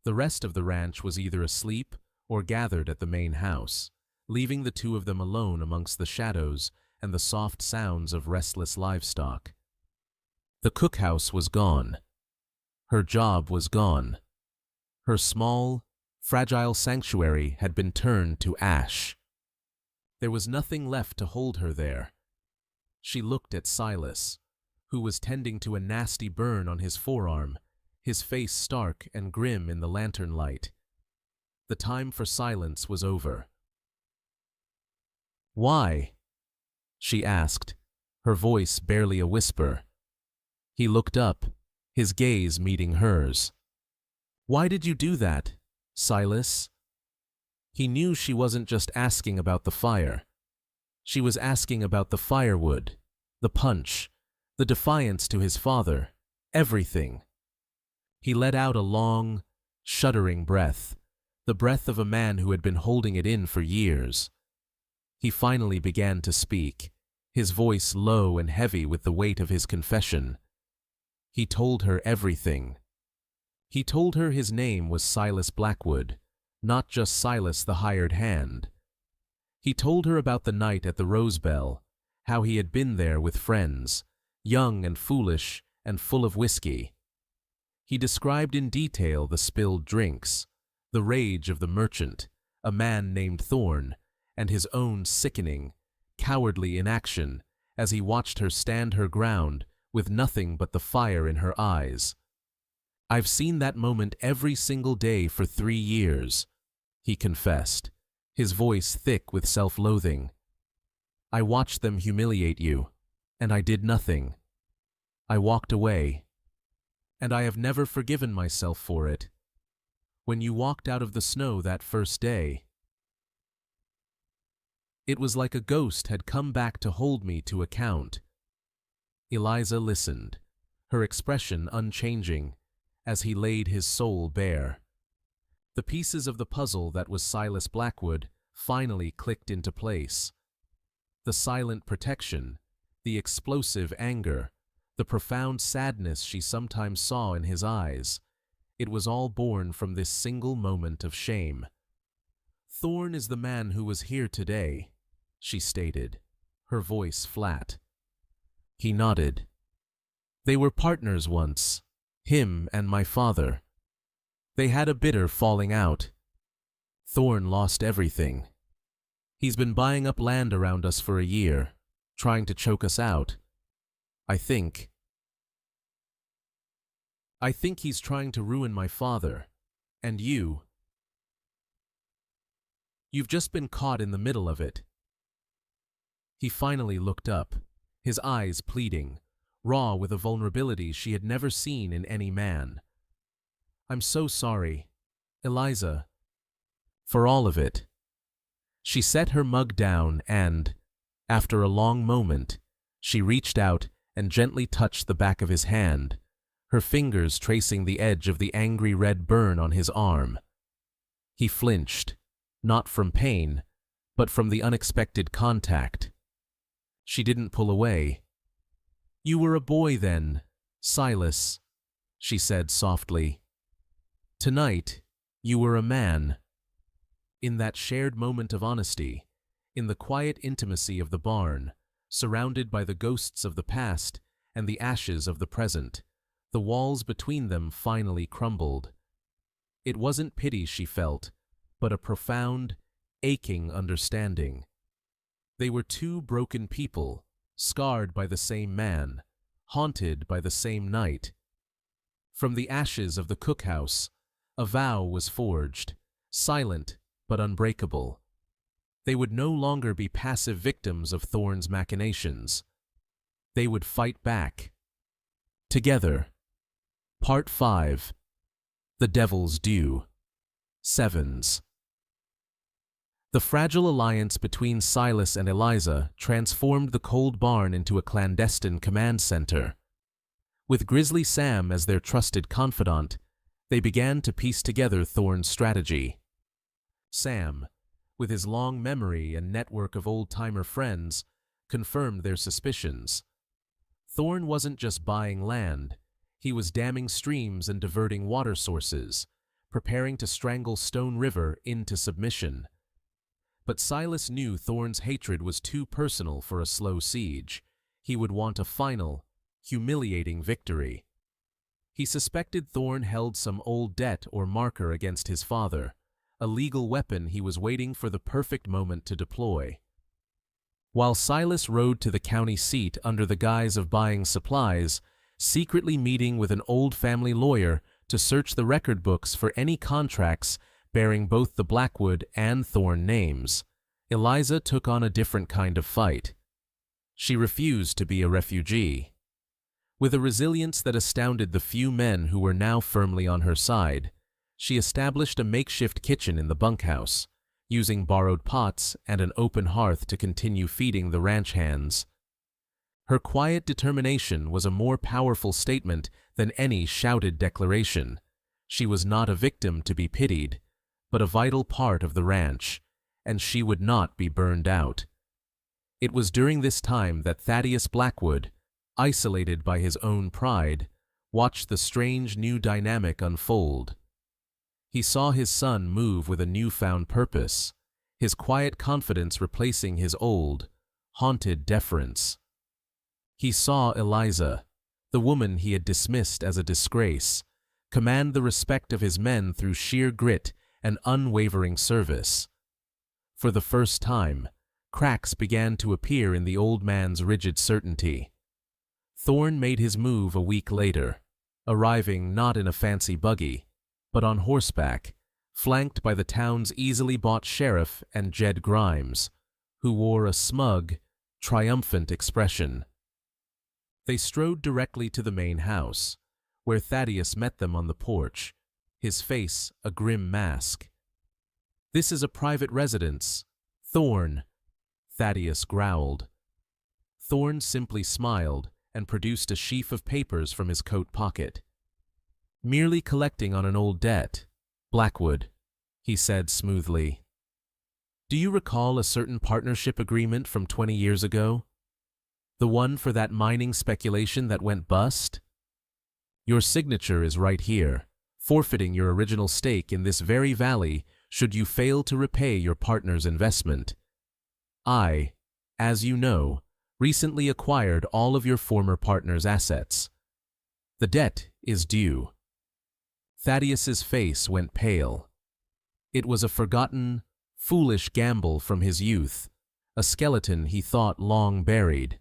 The rest of the ranch was either asleep or gathered at the main house, leaving the two of them alone amongst the shadows and the soft sounds of restless livestock. The cookhouse was gone. Her job was gone. Her small, fragile sanctuary had been turned to ash. There was nothing left to hold her there. She looked at Silas, who was tending to a nasty burn on his forearm, his face stark and grim in the lantern light. The time for silence was over. "Why?" she asked, her voice barely a whisper. He looked up, his gaze meeting hers. "Why did you do that, Silas?" He knew she wasn't just asking about the fire. She was asking about the firewood, the punch, the defiance to his father, everything. He let out a long, shuddering breath, the breath of a man who had been holding it in for years. He finally began to speak, his voice low and heavy with the weight of his confession. He told her everything. He told her his name was Silas Blackwood, not just Silas the hired hand. He told her about the night at the Rose Bell, how he had been there with friends, young and foolish and full of whiskey. He described in detail the spilled drinks, the rage of the merchant, a man named Thorne, and his own sickening, cowardly inaction as he watched her stand her ground with nothing but the fire in her eyes. "I've seen that moment every single day for 3 years," he confessed, his voice thick with self-loathing. "I watched them humiliate you, and I did nothing. I walked away, and I have never forgiven myself for it. When you walked out of the snow that first day, it was like a ghost had come back to hold me to account." Eliza listened, her expression unchanging, as he laid his soul bare. The pieces of the puzzle that was Silas Blackwood finally clicked into place. The silent protection, the explosive anger, the profound sadness she sometimes saw in his eyes, it was all born from this single moment of shame. "Thorne is the man who was here today," she stated, her voice flat. He nodded. "They were partners once, him and my father. They had a bitter falling out. Thorne lost everything. He's been buying up land around us for a year, trying to choke us out. I think he's trying to ruin my father, and you. You've just been caught in the middle of it." He finally looked up, his eyes pleading, raw with a vulnerability she had never seen in any man. "I'm so sorry, Eliza, for all of it." She set her mug down and, after a long moment, she reached out and gently touched the back of his hand, her fingers tracing the edge of the angry red burn on his arm. He flinched, not from pain, but from the unexpected contact. She didn't pull away. "You were a boy then, Silas," she said softly. "Tonight, you were a man." In that shared moment of honesty, in the quiet intimacy of the barn, surrounded by the ghosts of the past and the ashes of the present, the walls between them finally crumbled. It wasn't pity she felt, but a profound, aching understanding. They were two broken people, scarred by the same man, haunted by the same night. From the ashes of the cookhouse, a vow was forged, silent but unbreakable. They would no longer be passive victims of Thorne's machinations. They would fight back. Together. Part 5. The Devil's Due. Sevens. The fragile alliance between Silas and Eliza transformed the cold barn into a clandestine command center. With Grizzly Sam as their trusted confidant, they began to piece together Thorne's strategy. Sam, with his long memory and network of old-timer friends, confirmed their suspicions. Thorne wasn't just buying land, he was damming streams and diverting water sources, preparing to strangle Stone River into submission. But Silas knew Thorne's hatred was too personal for a slow siege. He would want a final, humiliating victory. He suspected Thorne held some old debt or marker against his father, a legal weapon he was waiting for the perfect moment to deploy. While Silas rode to the county seat under the guise of buying supplies, secretly meeting with an old family lawyer to search the record books for any contracts bearing both the Blackwood and Thorne names, Eliza took on a different kind of fight. She refused to be a refugee. With a resilience that astounded the few men who were now firmly on her side, she established a makeshift kitchen in the bunkhouse, using borrowed pots and an open hearth to continue feeding the ranch hands. Her quiet determination was a more powerful statement than any shouted declaration. She was not a victim to be pitied, but a vital part of the ranch, and she would not be burned out. It was during this time that Thaddeus Blackwood, isolated by his own pride, watched the strange new dynamic unfold. He saw his son move with a newfound purpose, his quiet confidence replacing his old, haunted deference. He saw Eliza, the woman he had dismissed as a disgrace, command the respect of his men through sheer grit and unwavering service. For the first time, cracks began to appear in the old man's rigid certainty. Thorne made his move a week later, arriving not in a fancy buggy, but on horseback, flanked by the town's easily bought sheriff and Jed Grimes, who wore a smug, triumphant expression. They strode directly to the main house, where Thaddeus met them on the porch, his face a grim mask. "This is a private residence, Thorne," Thaddeus growled. Thorne simply smiled and produced a sheaf of papers from his coat pocket. "Merely collecting on an old debt, Blackwood," he said smoothly. "Do you recall a certain partnership agreement from 20 years ago? The one for that mining speculation that went bust? Your signature is right here, forfeiting your original stake in this very valley should you fail to repay your partner's investment. I, as you know, recently acquired all of your former partner's assets. The debt is due." Thaddeus's face went pale. It was a forgotten, foolish gamble from his youth, a skeleton he thought long buried.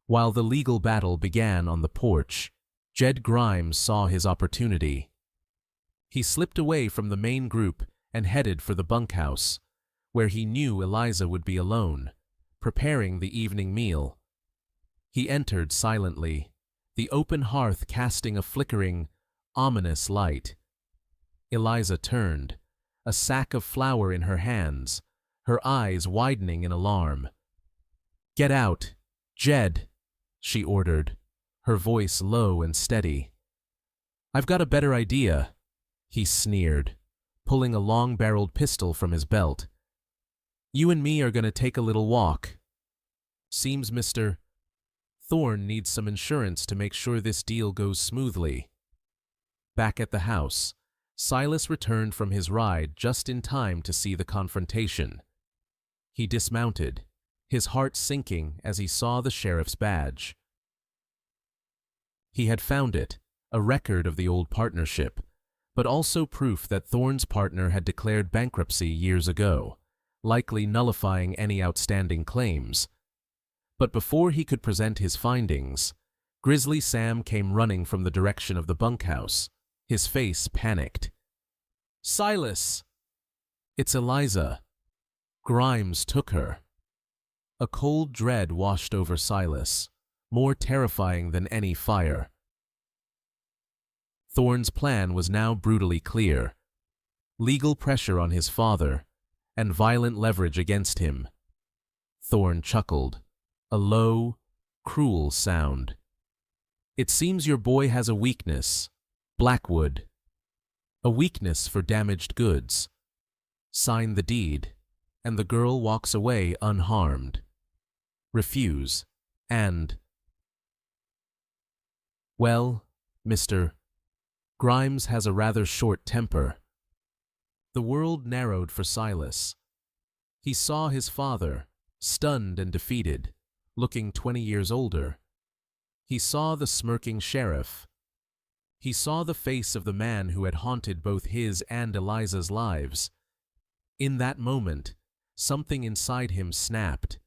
While the legal battle began on the porch, Jed Grimes saw his opportunity. He slipped away from the main group and headed for the bunkhouse, where he knew Eliza would be alone, preparing the evening meal. He entered silently, the open hearth casting a flickering, ominous light. Eliza turned, a sack of flour in her hands, her eyes widening in alarm. "Get out, Jed," she ordered, her voice low and steady. "I've got a better idea," he sneered, pulling a long-barreled pistol from his belt. "You and me are going to take a little walk. Seems Mr. Thorne needs some insurance to make sure this deal goes smoothly." Back at the house, Silas returned from his ride just in time to see the confrontation. He dismounted, his heart sinking as he saw the sheriff's badge. He had found it, a record of the old partnership, but also proof that Thorne's partner had declared bankruptcy years ago, likely nullifying any outstanding claims. But before he could present his findings, Grizzly Sam came running from the direction of the bunkhouse, his face panicked. "Silas!" "It's Eliza." Grimes took her. A cold dread washed over Silas, more terrifying than any fire. Thorne's plan was now brutally clear. Legal pressure on his father, and violent leverage against him. Thorne chuckled, a low, cruel sound. "It seems your boy has a weakness, Blackwood. A weakness for damaged goods. Sign the deed, and the girl walks away unharmed. Refuse, and..." "Well, Mr. Grimes has a rather short temper." The world narrowed for Silas. He saw his father, stunned and defeated, looking 20 years older. He saw the smirking sheriff. He saw the face of the man who had haunted both his and Eliza's lives. In that moment, something inside him snapped.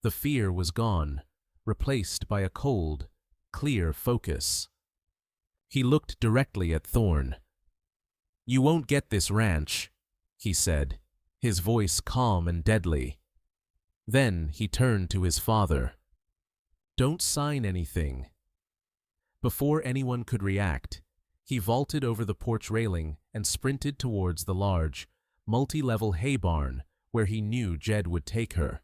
The fear was gone, replaced by a cold, clear focus. He looked directly at Thorne. "You won't get this ranch," he said, his voice calm and deadly. Then he turned to his father. "Don't sign anything." Before anyone could react, he vaulted over the porch railing and sprinted towards the large, multi-level hay barn where he knew Jed would take her.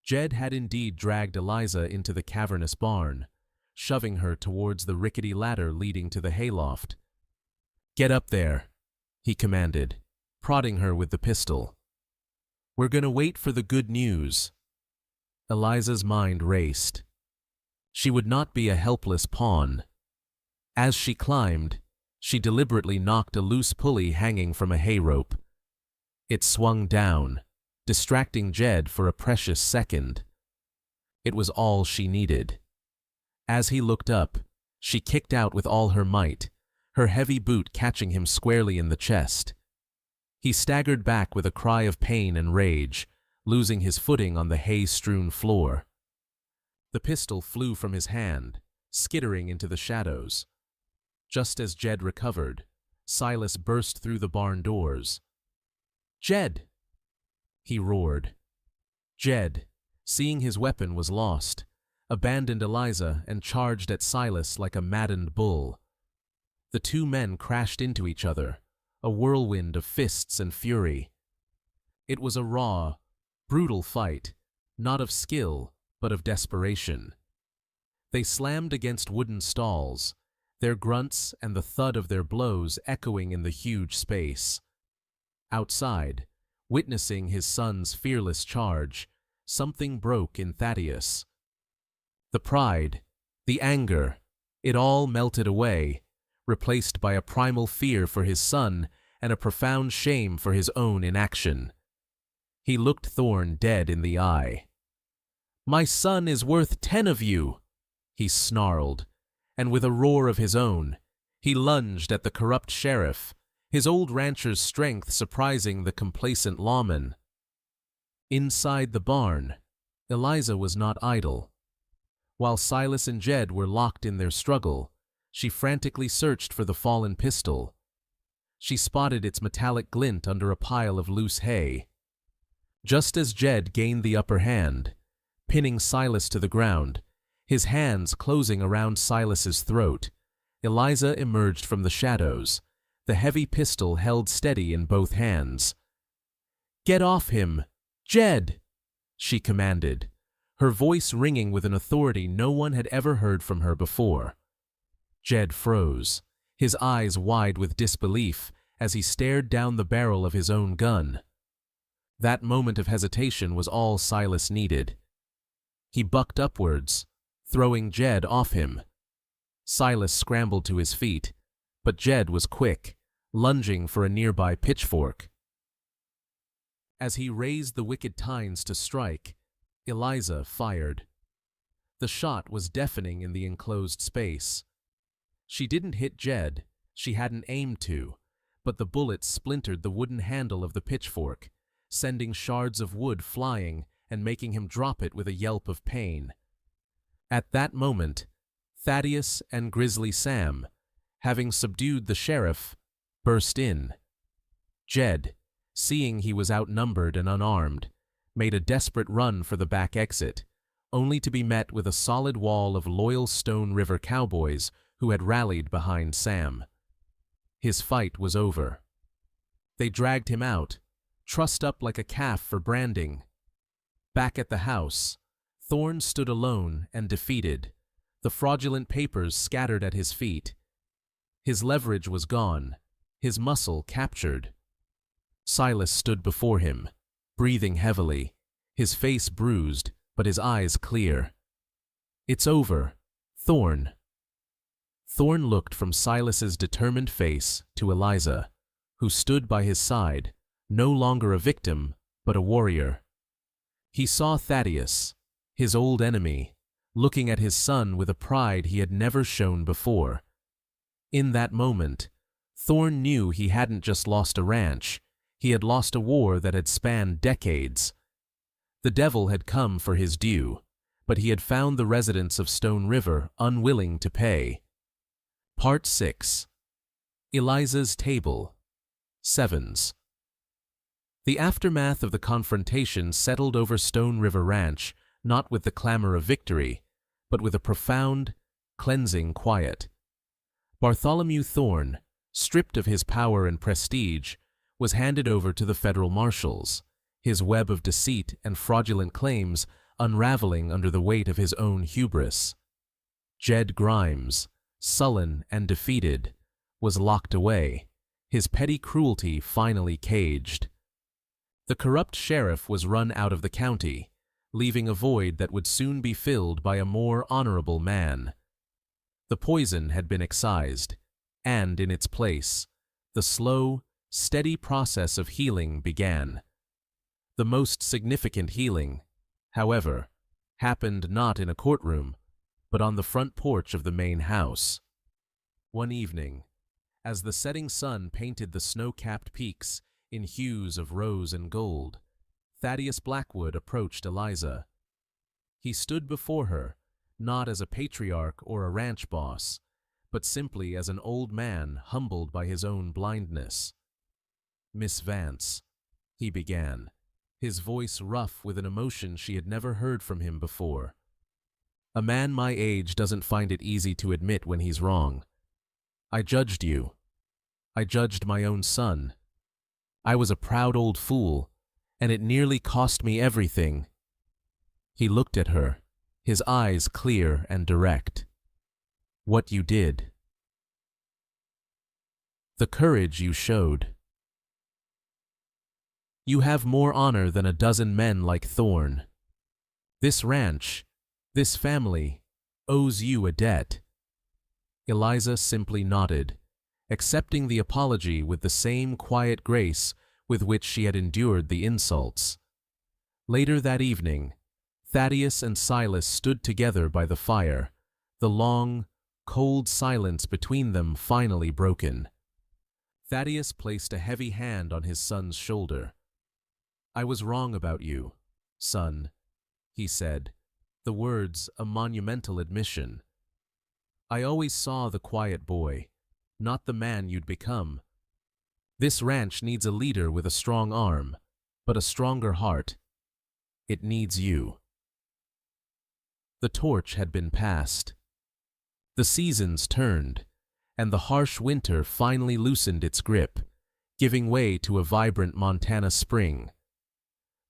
Jed had indeed dragged Eliza into the cavernous barn, shoving her towards the rickety ladder leading to the hayloft. "Get up there," he commanded, prodding her with the pistol. "We're gonna wait for the good news." Eliza's mind raced. She would not be a helpless pawn. As she climbed, she deliberately knocked a loose pulley hanging from a hay rope. It swung down, distracting Jed for a precious second. It was all she needed. As he looked up, she kicked out with all her might, her heavy boot catching him squarely in the chest. He staggered back with a cry of pain and rage, losing his footing on the hay-strewn floor. The pistol flew from his hand, skittering into the shadows. Just as Jed recovered, Silas burst through the barn doors. "Jed!" he roared. Jed, seeing his weapon was lost, abandoned Eliza and charged at Silas like a maddened bull. The two men crashed into each other, a whirlwind of fists and fury. It was a raw, brutal fight, not of skill, but of desperation. They slammed against wooden stalls, their grunts and the thud of their blows echoing in the huge space. Outside, witnessing his son's fearless charge, something broke in Thaddeus. The pride, the anger, it all melted away, replaced by a primal fear for his son and a profound shame for his own inaction. He looked Thorne dead in the eye. "My son is worth 10 of you," he snarled, and with a roar of his own, he lunged at the corrupt sheriff, his old rancher's strength surprising the complacent lawman. Inside the barn, Eliza was not idle. While Silas and Jed were locked in their struggle, she frantically searched for the fallen pistol. She spotted its metallic glint under a pile of loose hay. Just as Jed gained the upper hand, pinning Silas to the ground, his hands closing around Silas's throat, Eliza emerged from the shadows, the heavy pistol held steady in both hands. "Get off him! Jed!" she commanded, her voice ringing with an authority no one had ever heard from her before. Jed froze, his eyes wide with disbelief as he stared down the barrel of his own gun. That moment of hesitation was all Silas needed. He bucked upwards, throwing Jed off him. Silas scrambled to his feet, but Jed was quick, lunging for a nearby pitchfork. As he raised the wicked tines to strike, Eliza fired. The shot was deafening in the enclosed space. She didn't hit Jed, she hadn't aimed to, but the bullet splintered the wooden handle of the pitchfork, sending shards of wood flying and making him drop it with a yelp of pain. At that moment, Thaddeus and Grizzly Sam, having subdued the sheriff, burst in. Jed, seeing he was outnumbered and unarmed, made a desperate run for the back exit, only to be met with a solid wall of loyal Stone River Cowboys who had rallied behind Sam. His fight was over. They dragged him out, trussed up like a calf for branding. Back at the house, Thorne stood alone and defeated, the fraudulent papers scattered at his feet. His leverage was gone, his muscle captured. Silas stood before him, breathing heavily, his face bruised, but his eyes clear. "It's over, Thorne." Thorne looked from Silas's determined face to Eliza, who stood by his side, no longer a victim, but a warrior. He saw Thaddeus, his old enemy, looking at his son with a pride he had never shown before. In that moment, Thorne knew he hadn't just lost a ranch, he had lost a war that had spanned decades. The devil had come for his due, but he had found the residents of Stone River unwilling to pay. Part 6. Eliza's Table. Sevens. The aftermath of the confrontation settled over Stone River Ranch, not with the clamor of victory, but with a profound, cleansing quiet. Bartholomew Thorne, stripped of his power and prestige, was handed over to the federal marshals, his web of deceit and fraudulent claims unraveling under the weight of his own hubris. Jed Grimes, sullen and defeated, was locked away, his petty cruelty finally caged. The corrupt sheriff was run out of the county, leaving a void that would soon be filled by a more honorable man. The poison had been excised, and in its place, the slow, steady process of healing began. The most significant healing, however, happened not in a courtroom, but on the front porch of the main house. One evening, as the setting sun painted the snow-capped peaks in hues of rose and gold, Thaddeus Blackwood approached Eliza. He stood before her, not as a patriarch or a ranch boss, but simply as an old man humbled by his own blindness. "Miss Vance," he began, his voice rough with an emotion she had never heard from him before. "A man my age doesn't find it easy to admit when he's wrong. I judged you. I judged my own son. I was a proud old fool, and it nearly cost me everything." He looked at her, his eyes clear and direct. "What you did. The courage you showed. You have more honor than a dozen men like Thorne. This ranch, this family, owes you a debt." Eliza simply nodded, accepting the apology with the same quiet grace with which she had endured the insults. Later that evening, Thaddeus and Silas stood together by the fire, the long, cold silence between them finally broken. Thaddeus placed a heavy hand on his son's shoulder. "I was wrong about you, son," he said, the words a monumental admission. "I always saw the quiet boy, not the man you'd become. This ranch needs a leader with a strong arm, but a stronger heart. It needs you." The torch had been passed. The seasons turned, and the harsh winter finally loosened its grip, giving way to a vibrant Montana spring.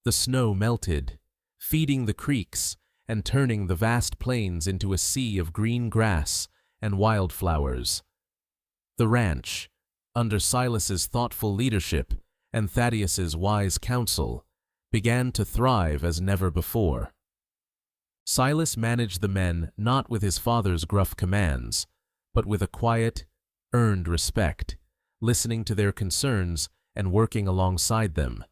The snow melted, feeding the creeks and turning the vast plains into a sea of green grass and wildflowers. The ranch, under Silas's thoughtful leadership and Thaddeus's wise counsel, began to thrive as never before. Silas managed the men not with his father's gruff commands, but with a quiet, earned respect, listening to their concerns and working alongside them.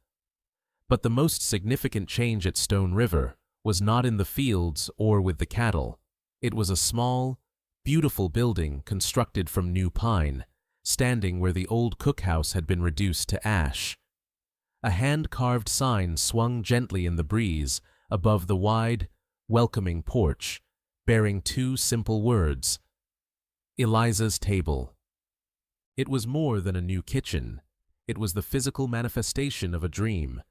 But the most significant change at Stone River was not in the fields or with the cattle. It was a small, beautiful building constructed from new pine, standing where the old cookhouse had been reduced to ash. A hand-carved sign swung gently in the breeze above the wide, welcoming porch, bearing two simple words: Eliza's Table. It was more than a new kitchen. It was the physical manifestation of a dream.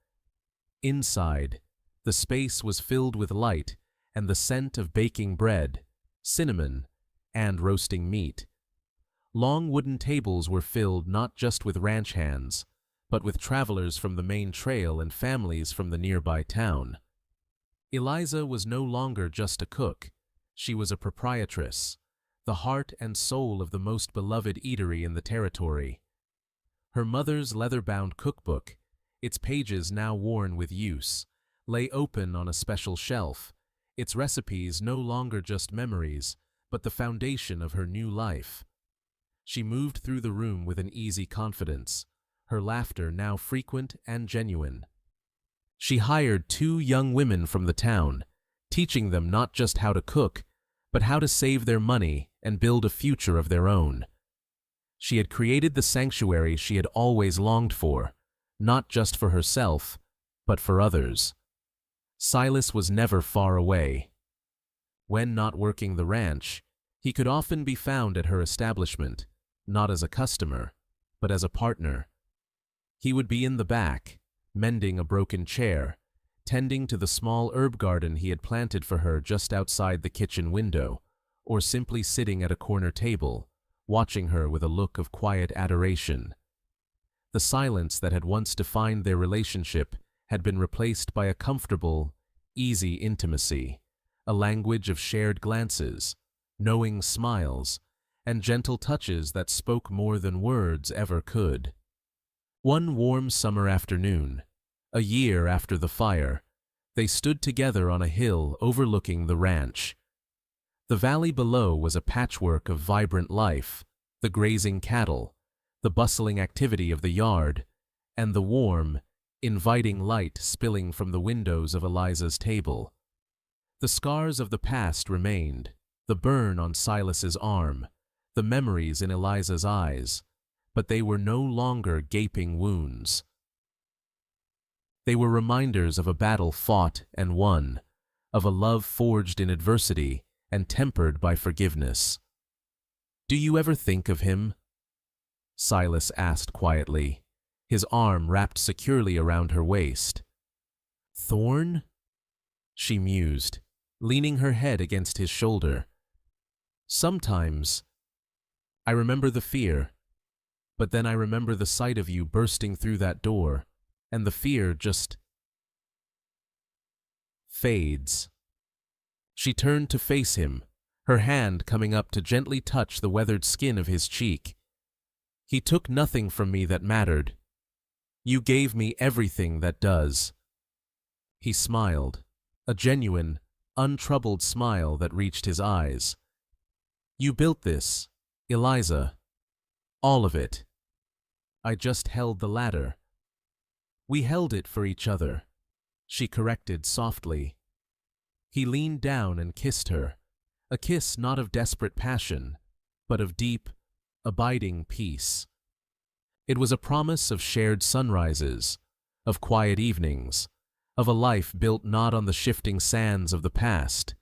Inside, the space was filled with light and the scent of baking bread, cinnamon, and roasting meat. Long wooden tables were filled not just with ranch hands, but with travelers from the main trail and families from the nearby town. Eliza was no longer just a cook. She was a proprietress, the heart and soul of the most beloved eatery in the territory. Her mother's leather-bound cookbook, its pages now worn with use, lay open on a special shelf, its recipes no longer just memories, but the foundation of her new life. She moved through the room with an easy confidence, her laughter now frequent and genuine. She hired 2 young women from the town, teaching them not just how to cook, but how to save their money and build a future of their own. She had created the sanctuary she had always longed for, not just for herself, but for others. Silas was never far away. When not working the ranch, he could often be found at her establishment, not as a customer, but as a partner. He would be in the back, mending a broken chair, tending to the small herb garden he had planted for her just outside the kitchen window, or simply sitting at a corner table, watching her with a look of quiet adoration. The silence that had once defined their relationship had been replaced by a comfortable, easy intimacy, a language of shared glances, knowing smiles, and gentle touches that spoke more than words ever could. One warm summer afternoon, a year after the fire, they stood together on a hill overlooking the ranch. The valley below was a patchwork of vibrant life, the grazing cattle, the bustling activity of the yard, and the warm, inviting light spilling from the windows of Eliza's table. The scars of the past remained, the burn on Silas's arm, the memories in Eliza's eyes, but they were no longer gaping wounds. They were reminders of a battle fought and won, of a love forged in adversity and tempered by forgiveness. "Do you ever think of him?" Silas asked quietly, his arm wrapped securely around her waist. "Thorn?" she mused, leaning her head against his shoulder. "Sometimes. I remember the fear, but then I remember the sight of you bursting through that door, and the fear just fades." She turned to face him, her hand coming up to gently touch the weathered skin of his cheek. "He took nothing from me that mattered. You gave me everything that does." He smiled, a genuine, untroubled smile that reached his eyes. "You built this, Eliza. All of it. I just held the ladder." "We held it for each other," she corrected softly. He leaned down and kissed her, a kiss not of desperate passion, but of deep, abiding peace. It was a promise of shared sunrises, of quiet evenings, of a life built not on the shifting sands of the past,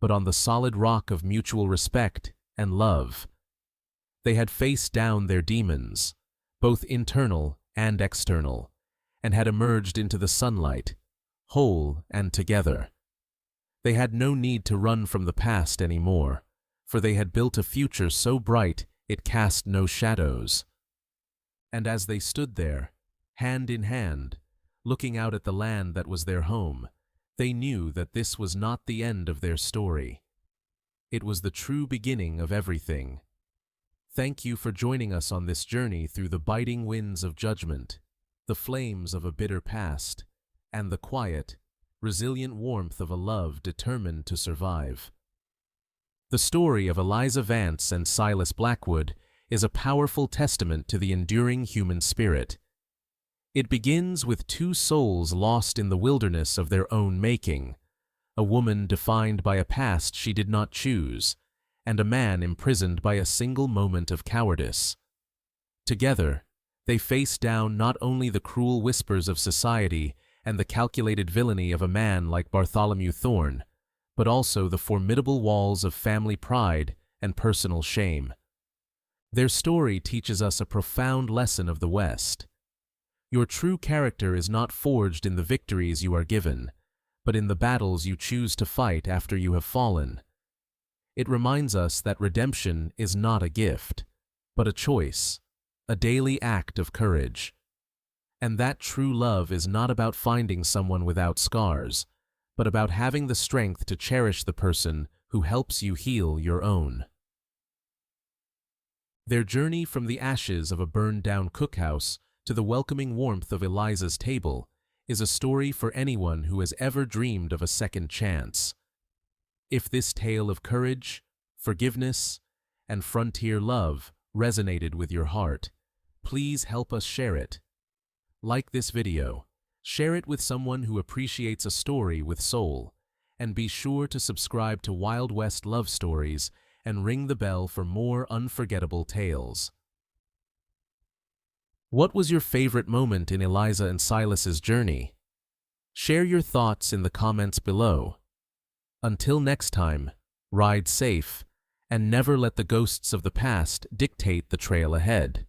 but on the solid rock of mutual respect and love. They had faced down their demons, both internal and external, and had emerged into the sunlight, whole and together. They had no need to run from the past anymore, for they had built a future so bright it cast no shadows. And as they stood there, hand in hand, looking out at the land that was their home, they knew that this was not the end of their story. It was the true beginning of everything. Thank you for joining us on this journey through the biting winds of judgment, the flames of a bitter past, and the quiet, resilient warmth of a love determined to survive. The story of Eliza Vance and Silas Blackwood is a powerful testament to the enduring human spirit. It begins with two souls lost in the wilderness of their own making, a woman defined by a past she did not choose, and a man imprisoned by a single moment of cowardice. Together, they face down not only the cruel whispers of society and the calculated villainy of a man like Bartholomew Thorne, but also the formidable walls of family pride and personal shame. Their story teaches us a profound lesson of the West. Your true character is not forged in the victories you are given, but in the battles you choose to fight after you have fallen. It reminds us that redemption is not a gift, but a choice, a daily act of courage. And that true love is not about finding someone without scars, but about having the strength to cherish the person who helps you heal your own. Their journey from the ashes of a burned-down cookhouse to the welcoming warmth of Eliza's table is a story for anyone who has ever dreamed of a second chance. If this tale of courage, forgiveness, and frontier love resonated with your heart, please help us share it. Like this video, share it with someone who appreciates a story with soul, and be sure to subscribe to Wild West Love Stories and ring the bell for more unforgettable tales. What was your favorite moment in Eliza and Silas's journey? Share your thoughts in the comments below. Until next time, ride safe and never let the ghosts of the past dictate the trail ahead.